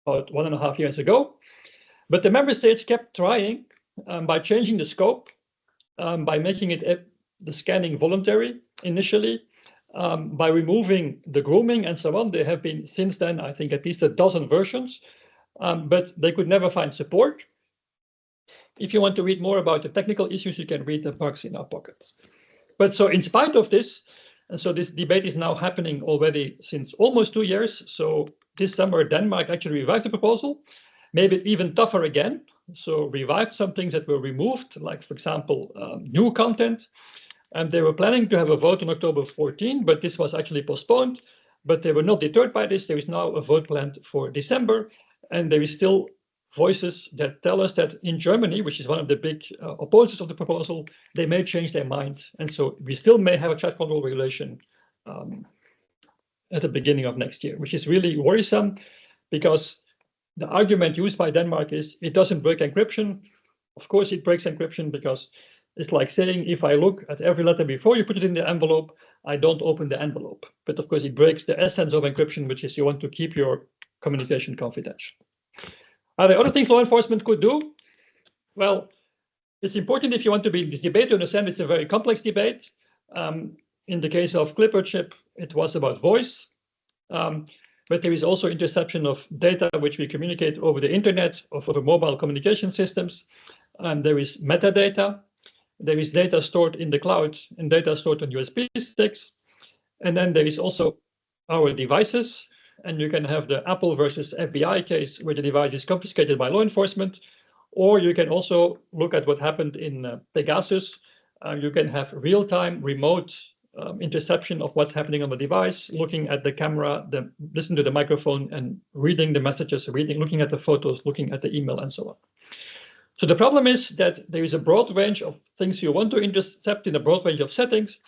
about 1.5 years ago. But the member states kept trying by changing the scope, by making it the scanning voluntary initially, by removing the grooming and so on. There have been since then, I think, at least a dozen versions, but they could never find support. If you want to read more about the technical issues, you can read the bugs in our pockets. But so in spite of this, and so this debate is now happening already since almost 2 years. So this summer, Denmark actually revived the proposal, made it even tougher again. So revived some things that were removed, like, for example, new content. And they were planning to have a vote on October 14, but this was actually postponed. But they were not deterred by this. There is now a vote planned for December. And there is still voices that tell us that in Germany, which is one of the big opposers of the proposal, they may change their mind. And so we still may have a chat control regulation at the beginning of next year, which is really worrisome because the argument used by Denmark is it doesn't break encryption. Of course, it breaks encryption because it's like saying if I look at every letter before you put it in the envelope, I don't open the envelope. But of course, it breaks the essence of encryption, which is you want to keep your communication confidential. Are there other things law enforcement could do? Well, it's important if you want to be in this debate to understand it's a very complex debate. In the case of Clipper chip, it was about voice. But there is also interception of data which we communicate over the internet or over mobile communication systems. There is metadata. There is data stored in the cloud and data stored on USB sticks. And then there is also our devices. And you can have the Apple versus FBI case where the device is confiscated by law enforcement. Or you can also look at what happened in Pegasus. You can have real-time remote interception of what's happening on the device, looking at the camera, listen to the microphone and reading the messages, looking at the photos, looking at the email and so on. So the problem is that there is a broad range of things you want to intercept in a broad range of settings.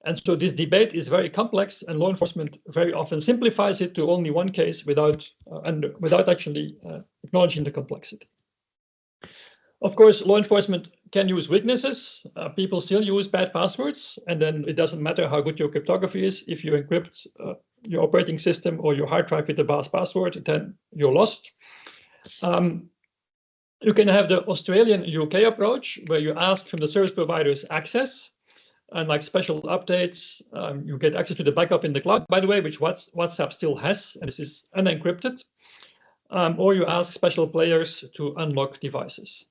And so this debate is very complex, and law enforcement very often simplifies it to only one case without actually acknowledging the complexity. Of course, law enforcement can use weaknesses. People still use bad passwords, and then it doesn't matter how good your cryptography is. If you encrypt your operating system or your hard drive with a bad password, then you're lost. You can have the Australian UK approach, where you ask from the service providers access. and like special updates. You get access to the backup in the cloud, by the way, which WhatsApp still has, and this is unencrypted. Or you ask special players to unlock devices.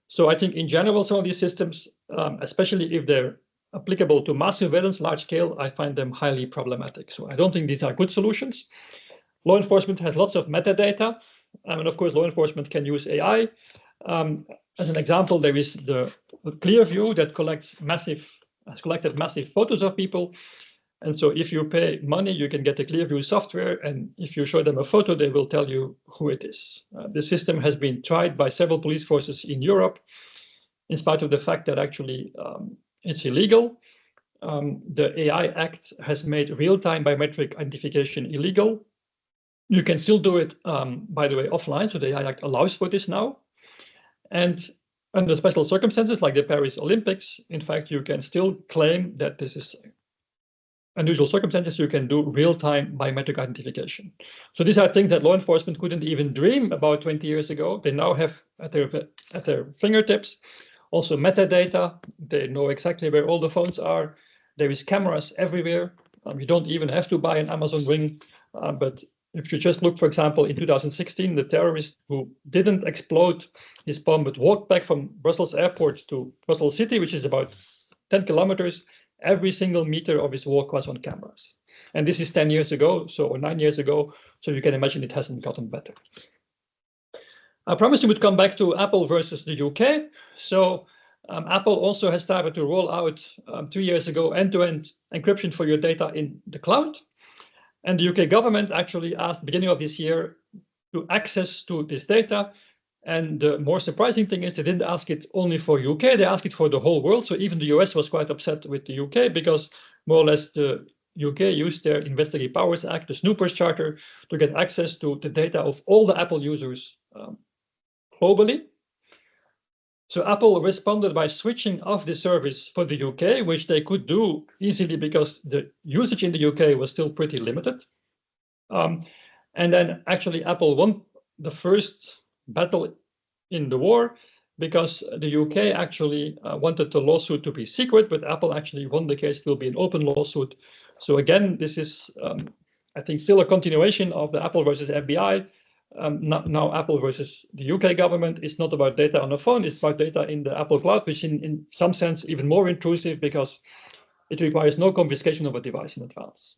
So I think in general, some of these systems, especially if they're applicable to mass surveillance, large scale, I find them highly problematic. So I don't think these are good solutions. Law enforcement has lots of metadata. And of course, law enforcement can use AI. As an example, there is the Clearview that has collected massive photos of people. And so if you pay money, you can get the Clearview software. And if you show them a photo, they will tell you who it is. The system has been tried by several police forces in Europe, in spite of the fact that actually it's illegal. The AI Act has made real-time biometric identification illegal. You can still do it, by the way, offline. So the AI Act allows for this now. And under special circumstances like the Paris Olympics, in fact, you can still claim that this is unusual circumstances, you can do real-time biometric identification. So these are things that law enforcement couldn't even dream about 20 years ago. They now have at their fingertips. Also metadata, they know exactly where all the phones are. There is cameras everywhere. You don't even have to buy an Amazon Ring, but if you just look, for example, in 2016, the terrorist who didn't explode his bomb but walked back from Brussels airport to Brussels city, which is about 10 kilometers, every single meter of his walk was on cameras. And this is 10 years ago, or 9 years ago, so you can imagine it hasn't gotten better. I promised you would come back to Apple versus the UK. So Apple also has started to roll out 2 years ago end-to-end encryption for your data in the cloud. And the UK government actually asked beginning of this year to access to this data. And the more surprising thing is they didn't ask it only for UK, they asked it for the whole world. So even the US was quite upset with the UK because more or less the UK used their Investigative Powers Act, the Snoopers Charter, to get access to the data of all the Apple users globally. So Apple responded by switching off the service for the UK, which they could do easily because the usage in the UK was still pretty limited. And then actually Apple won the first battle in the war because the UK actually wanted the lawsuit to be secret, but Apple actually won the case. It will be an open lawsuit. So again, this is, I think, still a continuation of the Apple versus FBI. Now Apple versus the UK government is not about data on a phone, it's about data in the Apple cloud, which in some sense even more intrusive because it requires no confiscation of a device in advance.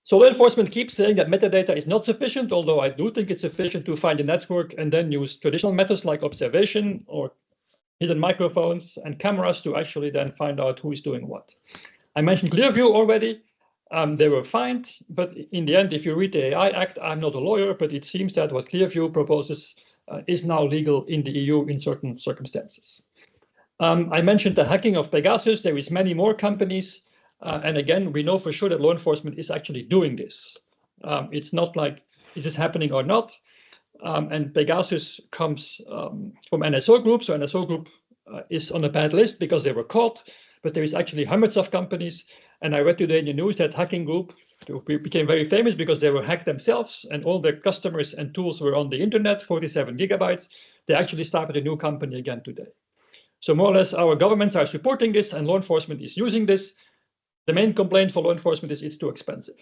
So law enforcement keeps saying that metadata is not sufficient, although I do think it's sufficient to find a network and then use traditional methods like observation or hidden microphones and cameras to actually then find out who is doing what. I mentioned Clearview already. They were fined, but in the end, if you read the AI Act, I'm not a lawyer, but it seems that what Clearview proposes is now legal in the EU in certain circumstances. I mentioned the hacking of Pegasus. There is many more companies. And again, we know for sure that law enforcement is actually doing this. It's not like, is this happening or not? And Pegasus comes from NSO Group. So NSO Group is on a bad list because they were caught, but there is actually hundreds of companies. And I read today in the news that Hacking Group became very famous because they were hacked themselves and all their customers and tools were on the internet, 47 gigabytes. They actually started a new company again today. So more or less our governments are supporting this and law enforcement is using this. The main complaint for law enforcement is it's too expensive.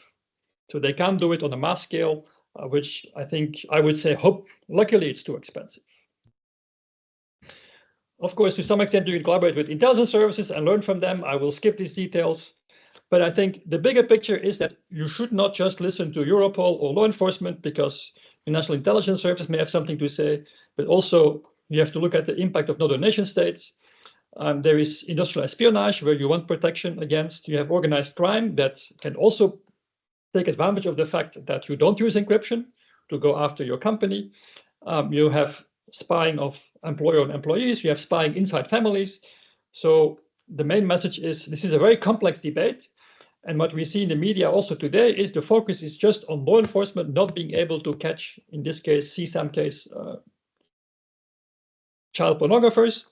So they can't do it on a mass scale, which I would say, luckily it's too expensive. Of course, to some extent, you can collaborate with intelligence services and learn from them. I will skip these details. But I think the bigger picture is that you should not just listen to Europol or law enforcement because the National Intelligence Service may have something to say, but also you have to look at the impact of other nation states. There is industrial espionage where you want protection against. You have organized crime that can also take advantage of the fact that you don't use encryption to go after your company. You have spying of employer on employees. You have spying inside families. So the main message is this is a very complex debate. And what we see in the media also today is the focus is just on law enforcement not being able to catch, in this case, CSAM case, child pornographers,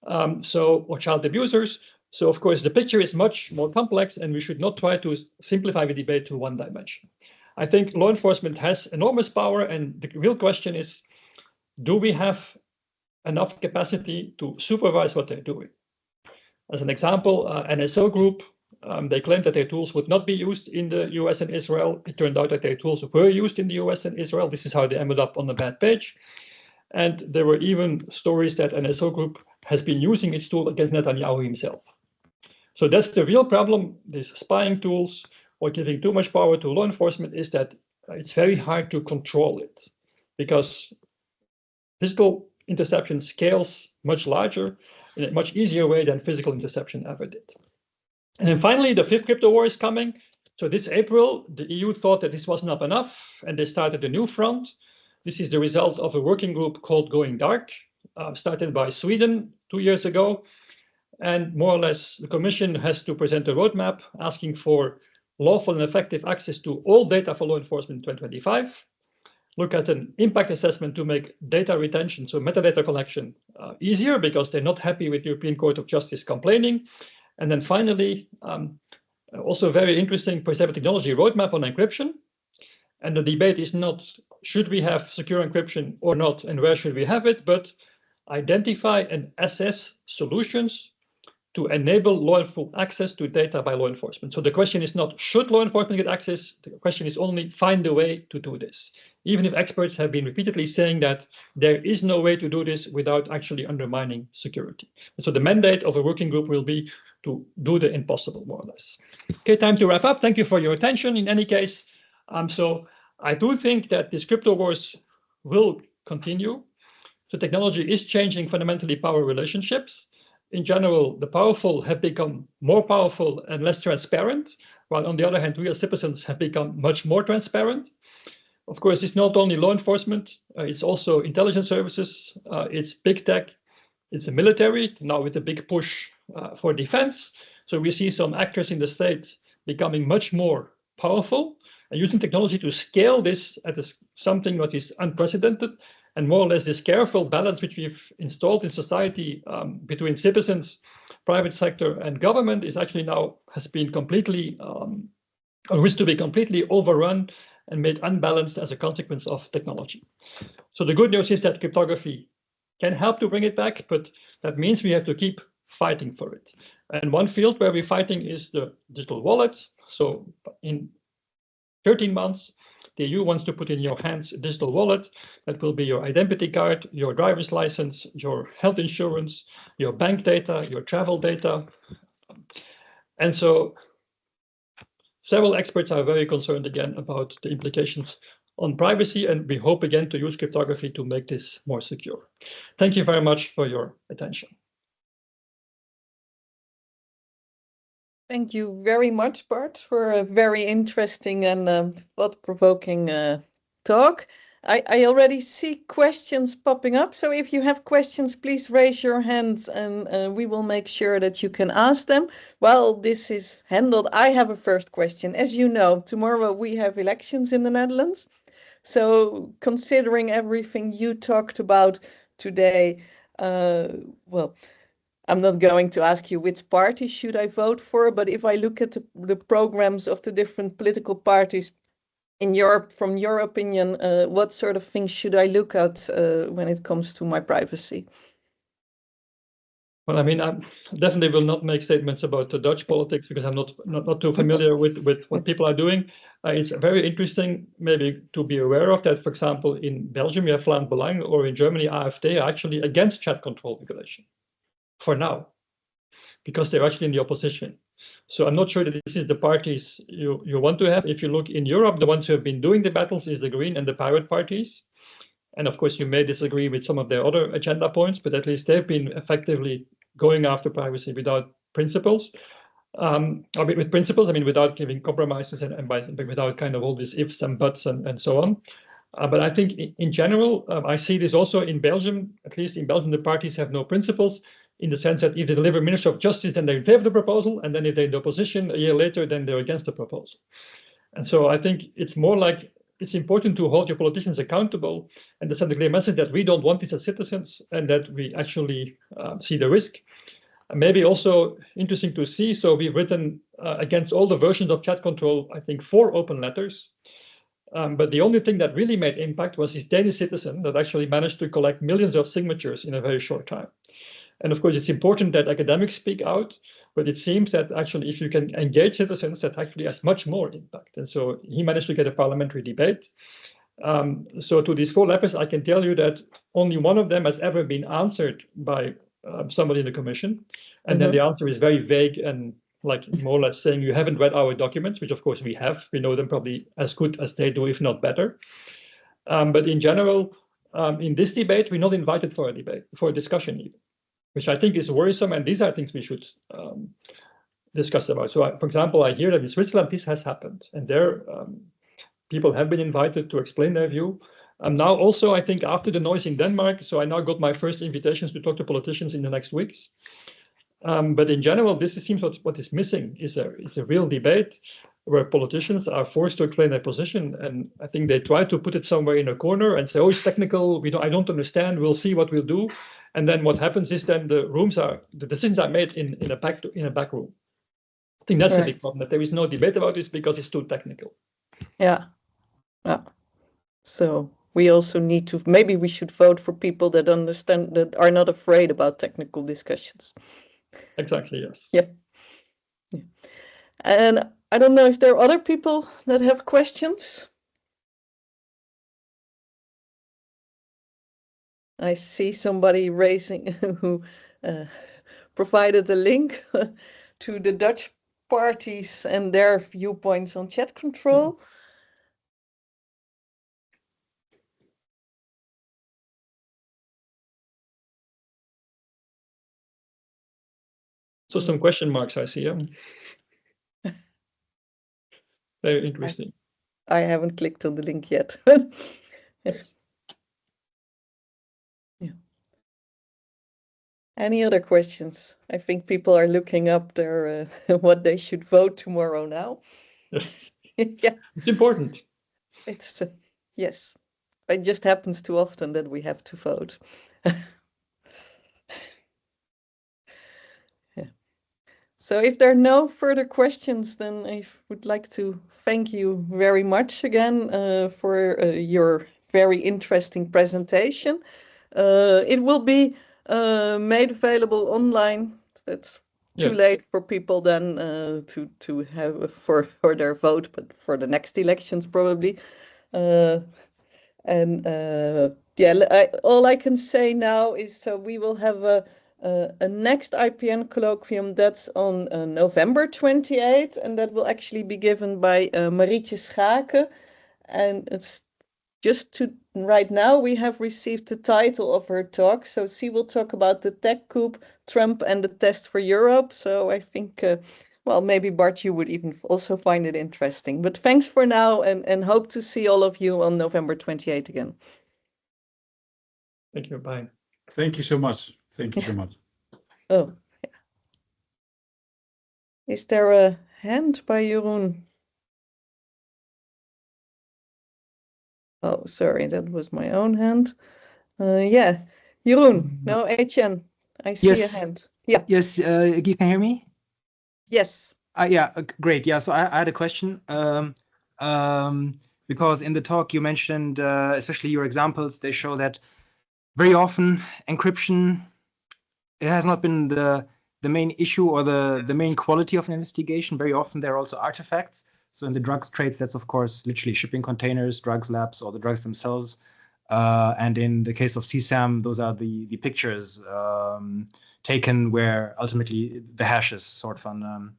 or child abusers. So of course, the picture is much more complex and we should not try to simplify the debate to one dimension. I think law enforcement has enormous power and the real question is, do we have enough capacity to supervise what they're doing? As an example, NSO Group, they claimed that their tools would not be used in the US and Israel. It turned out that their tools were used in the US and Israel. This is how they ended up on the bad page. And there were even stories that NSO Group has been using its tool against Netanyahu himself. So that's the real problem. These spying tools or giving too much power to law enforcement is that it's very hard to control it, because digital interception scales much larger in a much easier way than physical interception ever did. And then finally, the fifth crypto war is coming. So this April, the EU thought that this was not enough, and they started a new front. This is the result of a working group called Going Dark, started by Sweden 2 years ago. And more or less, the Commission has to present a roadmap asking for lawful and effective access to all data for law enforcement in 2025. Look at an impact assessment to make data retention, so metadata collection, easier, because they're not happy with the European Court of Justice complaining. And then finally, also very interesting perceptual technology roadmap on encryption. And the debate is not, should we have secure encryption or not, and where should we have it, but identify and assess solutions to enable lawful access to data by law enforcement. So the question is not, should law enforcement get access? The question is only, find a way to do this. Even if experts have been repeatedly saying that there is no way to do this without actually undermining security. And so the mandate of a working group will be to do the impossible, more or less. Okay, time to wrap up. Thank you for your attention in any case. So I do think that these crypto wars will continue. So technology is changing fundamentally power relationships. In general, the powerful have become more powerful and less transparent, while on the other hand, we as citizens have become much more transparent. Of course, it's not only law enforcement, it's also intelligence services, it's big tech, it's the military, now with a big push for defense. So we see some actors in the state becoming much more powerful and using technology to scale this at something that is unprecedented. And more or less this careful balance which we've installed in society between citizens, private sector, and government is actually now has been completely, or risks to be completely overrun and made unbalanced as a consequence of technology. So the good news is that cryptography can help to bring it back, but that means we have to keep fighting for it. And one field where we're fighting is the digital wallet. So in 13 months, the EU wants to put in your hands a digital wallet that will be your identity card, your driver's license, your health insurance, your bank data, your travel data. And so several experts are very concerned again about the implications on privacy, and we hope again to use cryptography to make this more secure. Thank you very much for your attention. Thank you very much, Bart, for a very interesting and thought-provoking talk. I already see questions popping up, so if you have questions, please raise your hands and we will make sure that you can ask them. While this is handled, I have a first question. As you know, tomorrow we have elections in the Netherlands. So considering everything you talked about today, well, I'm not going to ask you which party should I vote for, but if I look at the programs of the different political parties in Europe, from your opinion, what sort of things should I look at when it comes to my privacy? Well, I mean, I definitely will not make statements about the Dutch politics because I'm not too familiar with what people are doing. It's very interesting maybe to be aware of that, for example, in Belgium, you have Vlaams Belang, or in Germany, AfD are actually against chat control regulation for now, because they're actually in the opposition. So I'm not sure that this is the parties you want to have. If you look in Europe, the ones who have been doing the battles is the Green and the Pirate parties. And of course, you may disagree with some of their other agenda points, but at least they've been effectively going after privacy without principles. Or with principles, I mean, without giving compromises and without kind of all these ifs and buts and so on. But I think in general, I see this also in Belgium. At least in Belgium, the parties have no principles, in the sense that if they deliver Minister of Justice, then they're in favor of the proposal, and then if they're in the opposition a year later, then they're against the proposal. And so I think it's more like it's important to hold your politicians accountable and to send a clear message that we don't want this as citizens and that we actually see the risk. And maybe also interesting to see, so we've written against all the versions of chat control, I think 4 open letters. But the only thing that really made impact was this Danish citizen that actually managed to collect millions of signatures in a very short time. And of course, it's important that academics speak out, but it seems that actually if you can engage citizens, that actually has much more impact. And so he managed to get a parliamentary debate. So to these 4 letters, I can tell you that only one of them has ever been answered by somebody in the commission. And then the answer is very vague and like more or less saying you haven't read our documents, which of course we have. We know them probably as good as they do, if not better. But in general, in this debate, we're not invited for a debate, for a discussion even, which I think is worrisome. And these are things we should discuss about. So, for example, I hear that in Switzerland, this has happened. And there, people have been invited to explain their view. Now also, I think after the noise in Denmark, so I now got my first invitations to talk to politicians in the next weeks. But in general, this seems what is missing is a real debate where politicians are forced to explain their position. And I think they try to put it somewhere in a corner and say, oh, it's technical. I don't understand. We'll see what we'll do. And then what happens is then the decisions are made in a back room. I think that's a big problem, that there is no debate about this because it's too technical. Yeah. So we also need to, maybe we should vote for people that understand, that are not afraid about technical discussions. Exactly, yes. Yeah. And I don't know if there are other people that have questions. I see somebody raising who provided a link to the Dutch parties and their viewpoints on chat control. So some question marks I see. Very interesting. I haven't clicked on the link yet. Yes. Yeah. Any other questions? I think people are looking up their what they should vote tomorrow now. Yes. Yeah. It's important. It's yes. It just happens too often that we have to vote. Yeah. So if there are no further questions, then I would like to thank you very much again for your very interesting presentation. It will be made available online. That's too late for people then to have for their vote, but for the next elections probably. All I can say now is so we will have a next IPN colloquium that's on November 28th, and that will actually be given by Marietje Schaake. And it's just to right now, we have received the title of her talk. So she will talk about the tech coup, Trump, and the test for Europe. So I think, well, maybe Bart, you would even also find it interesting. But thanks for now, and hope to see all of you on November 28th again. Thank you. Bye. Thank you so much. Thank you so much. Oh, yeah. Is there a hand by Jeroen? Oh, sorry, that was my own hand. Yeah, Jeroen, no, Etienne, I see a hand. Yeah. Yes, you can hear me? Yes. Yeah, great. Yeah, so I had a question. Because in the talk you mentioned, especially your examples, they show that very often encryption, it has not been the main issue or the main quality of an investigation. Very often there are also artifacts. So in the drugs trades, that's of course literally shipping containers, drugs labs, or the drugs themselves. And in the case of CSAM, those are the pictures taken where ultimately the hash is sort of on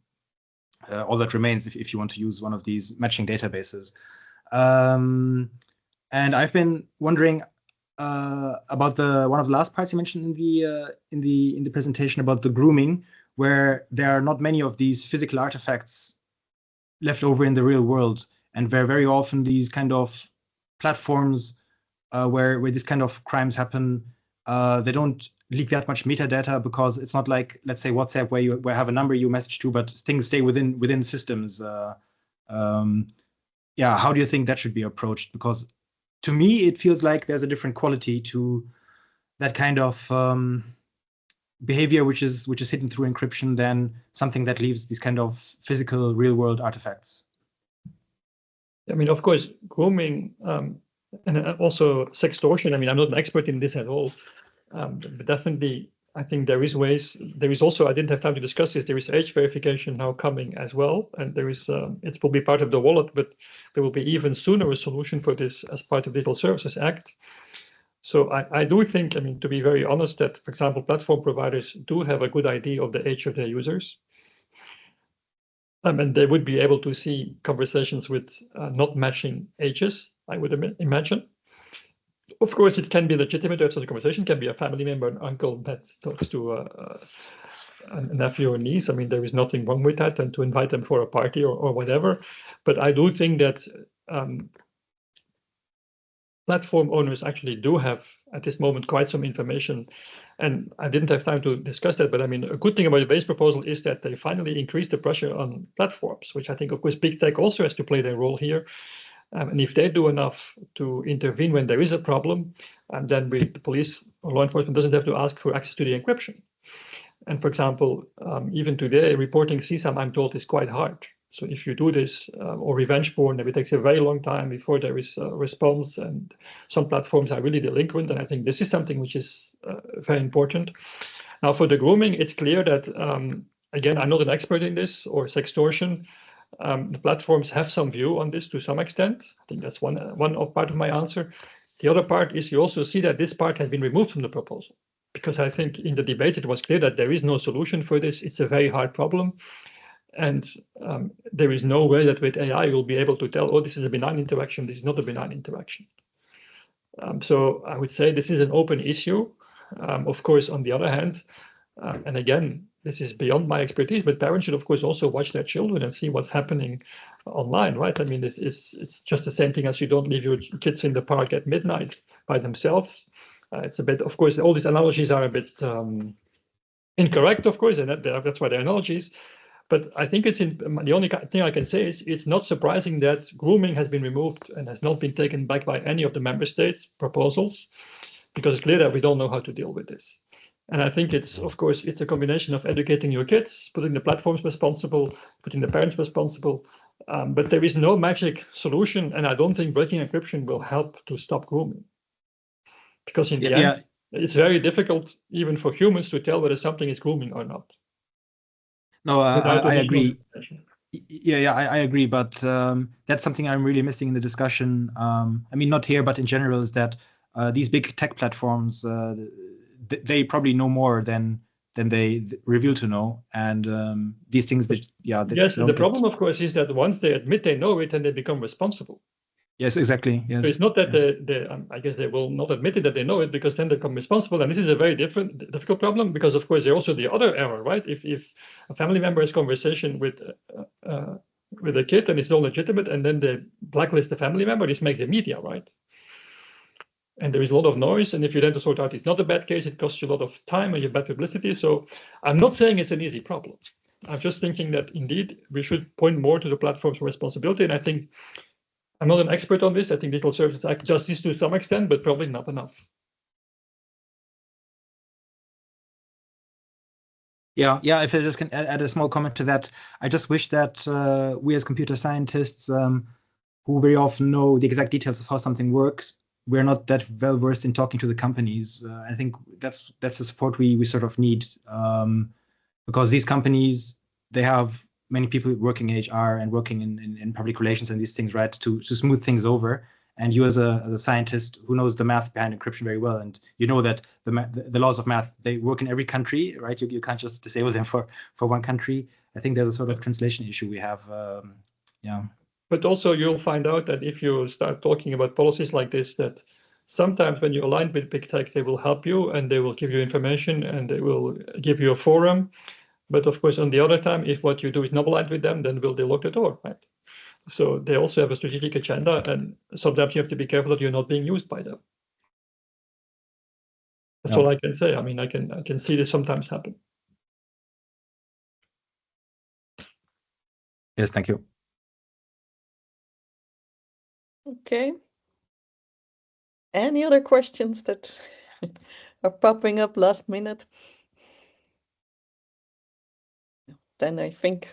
all that remains if you want to use one of these matching databases. And I've been wondering about one of the last parts you mentioned in the presentation about the grooming, where there are not many of these physical artifacts left over in the real world, and where very often these kind of platforms where these kind of crimes happen, they don't leak that much metadata, because it's not like, let's say, WhatsApp, where you have a number you message to, but things stay within systems. Yeah, how do you think that should be approached? Because to me, it feels like there's a different quality to that kind of behavior, which is hidden through encryption, than something that leaves these kind of physical, real-world artifacts. I mean, of course, grooming and also sextortion. I mean, I'm not an expert in this at all, but definitely I think there is ways. There is also, I didn't have time to discuss this, there is age verification now coming as well. And there is, it's probably part of the wallet, but there will be even sooner a solution for this as part of Digital Services Act. So I do think, I mean, to be very honest, that, for example, platform providers do have a good idea of the age of their users. And they would be able to see conversations with not matching ages, I would imagine. Of course, it can be legitimate to have such a conversation. It can be a family member, an uncle that talks to a nephew or niece. I mean, there is nothing wrong with that, and to invite them for a party or whatever. But I do think that platform owners actually do have, at this moment, quite some information. And I didn't have time to discuss that, but I mean, a good thing about the base proposal is that they finally increased the pressure on platforms, which I think, of course, big tech also has to play their role here. And if they do enough to intervene when there is a problem, then the police or law enforcement doesn't have to ask for access to the encryption. And for example, even today, reporting CSAM, I'm told, is quite hard. So if you do this, or revenge porn, it takes a very long time before there is a response, and some platforms are really delinquent. And I think this is something which is very important. Now, for the grooming, it's clear that, again, I'm not an expert in this or sextortion. The platforms have some view on this to some extent. I think that's one part of my answer. The other part is you also see that this part has been removed from the proposal, because I think in the debate it was clear that there is no solution for this. It's a very hard problem. And there is no way that with AI you'll be able to tell, oh, this is a benign interaction, this is not a benign interaction. So I would say this is an open issue. Of course, on the other hand, and again, this is beyond my expertise, but parents should, of course, also watch their children and see what's happening online, right? I mean, it's just the same thing as you don't leave your kids in the park at midnight by themselves. It's a bit, of course, all these analogies are a bit incorrect, of course, and that's why they're analogies. But I think the only thing I can say is it's not surprising that grooming has been removed and has not been taken back by any of the member states' proposals, because it's clear that we don't know how to deal with this. And I think it's, of course, it's a combination of educating your kids, putting the platforms responsible, putting the parents responsible. But there is no magic solution, and I don't think breaking encryption will help to stop grooming. Because in the end, it's very difficult, even for humans, to tell whether something is grooming or not. No, I agree. I agree. But that's something I'm really missing in the discussion. I mean, not here, but in general, is that these big tech platforms, they probably know more than they reveal to know. And these things, yes, and the problem, of course, is that once they admit they know it, then they become responsible. Yes, exactly. Yes. So it's not that I guess they will not admit it that they know it, because then they become responsible. And this is a very difficult problem, because, of course, there's also the other error, right? If a family member has conversation with a kid and it's all legitimate, and then they blacklist the family member, this makes the media, right? And there is a lot of noise. And if you then to sort out it's not a bad case, it costs you a lot of time and you have bad publicity. So I'm not saying it's an easy problem. I'm just thinking that indeed we should point more to the platform's responsibility. And I think I'm not an expert on this. I think Digital Services Act does this to some extent, but probably not enough. Yeah. If I just can add a small comment to that, I just wish that we as computer scientists, who very often know the exact details of how something works, we're not that well versed in talking to the companies. I think that's the support we sort of need, because these companies, they have many people working in HR and working in public relations and these things, right, to smooth things over. And you as a scientist who knows the math behind encryption very well, and you know that the laws of math, they work in every country, right? You can't just disable them for one country. I think there's a sort of translation issue we have. But also you'll find out that if you start talking about policies like this, that sometimes when you align with big tech, they will help you and they will give you information and they will give you a forum. But of course, on the other time, if what you do is not aligned with them, then will they lock the door, right? So they also have a strategic agenda, and sometimes you have to be careful that you're not being used by them. That's all I can say. I mean, I can see this sometimes happen. Yes, thank you. Okay. Any other questions that are popping up last minute? Then I think,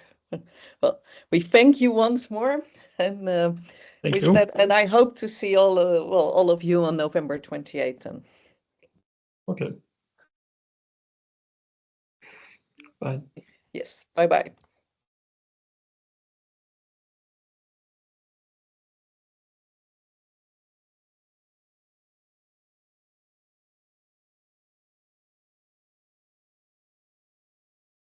well, we thank you once more, and Thank you. and I hope to see all of you on November 28th. Okay. Bye. Yes, bye-bye.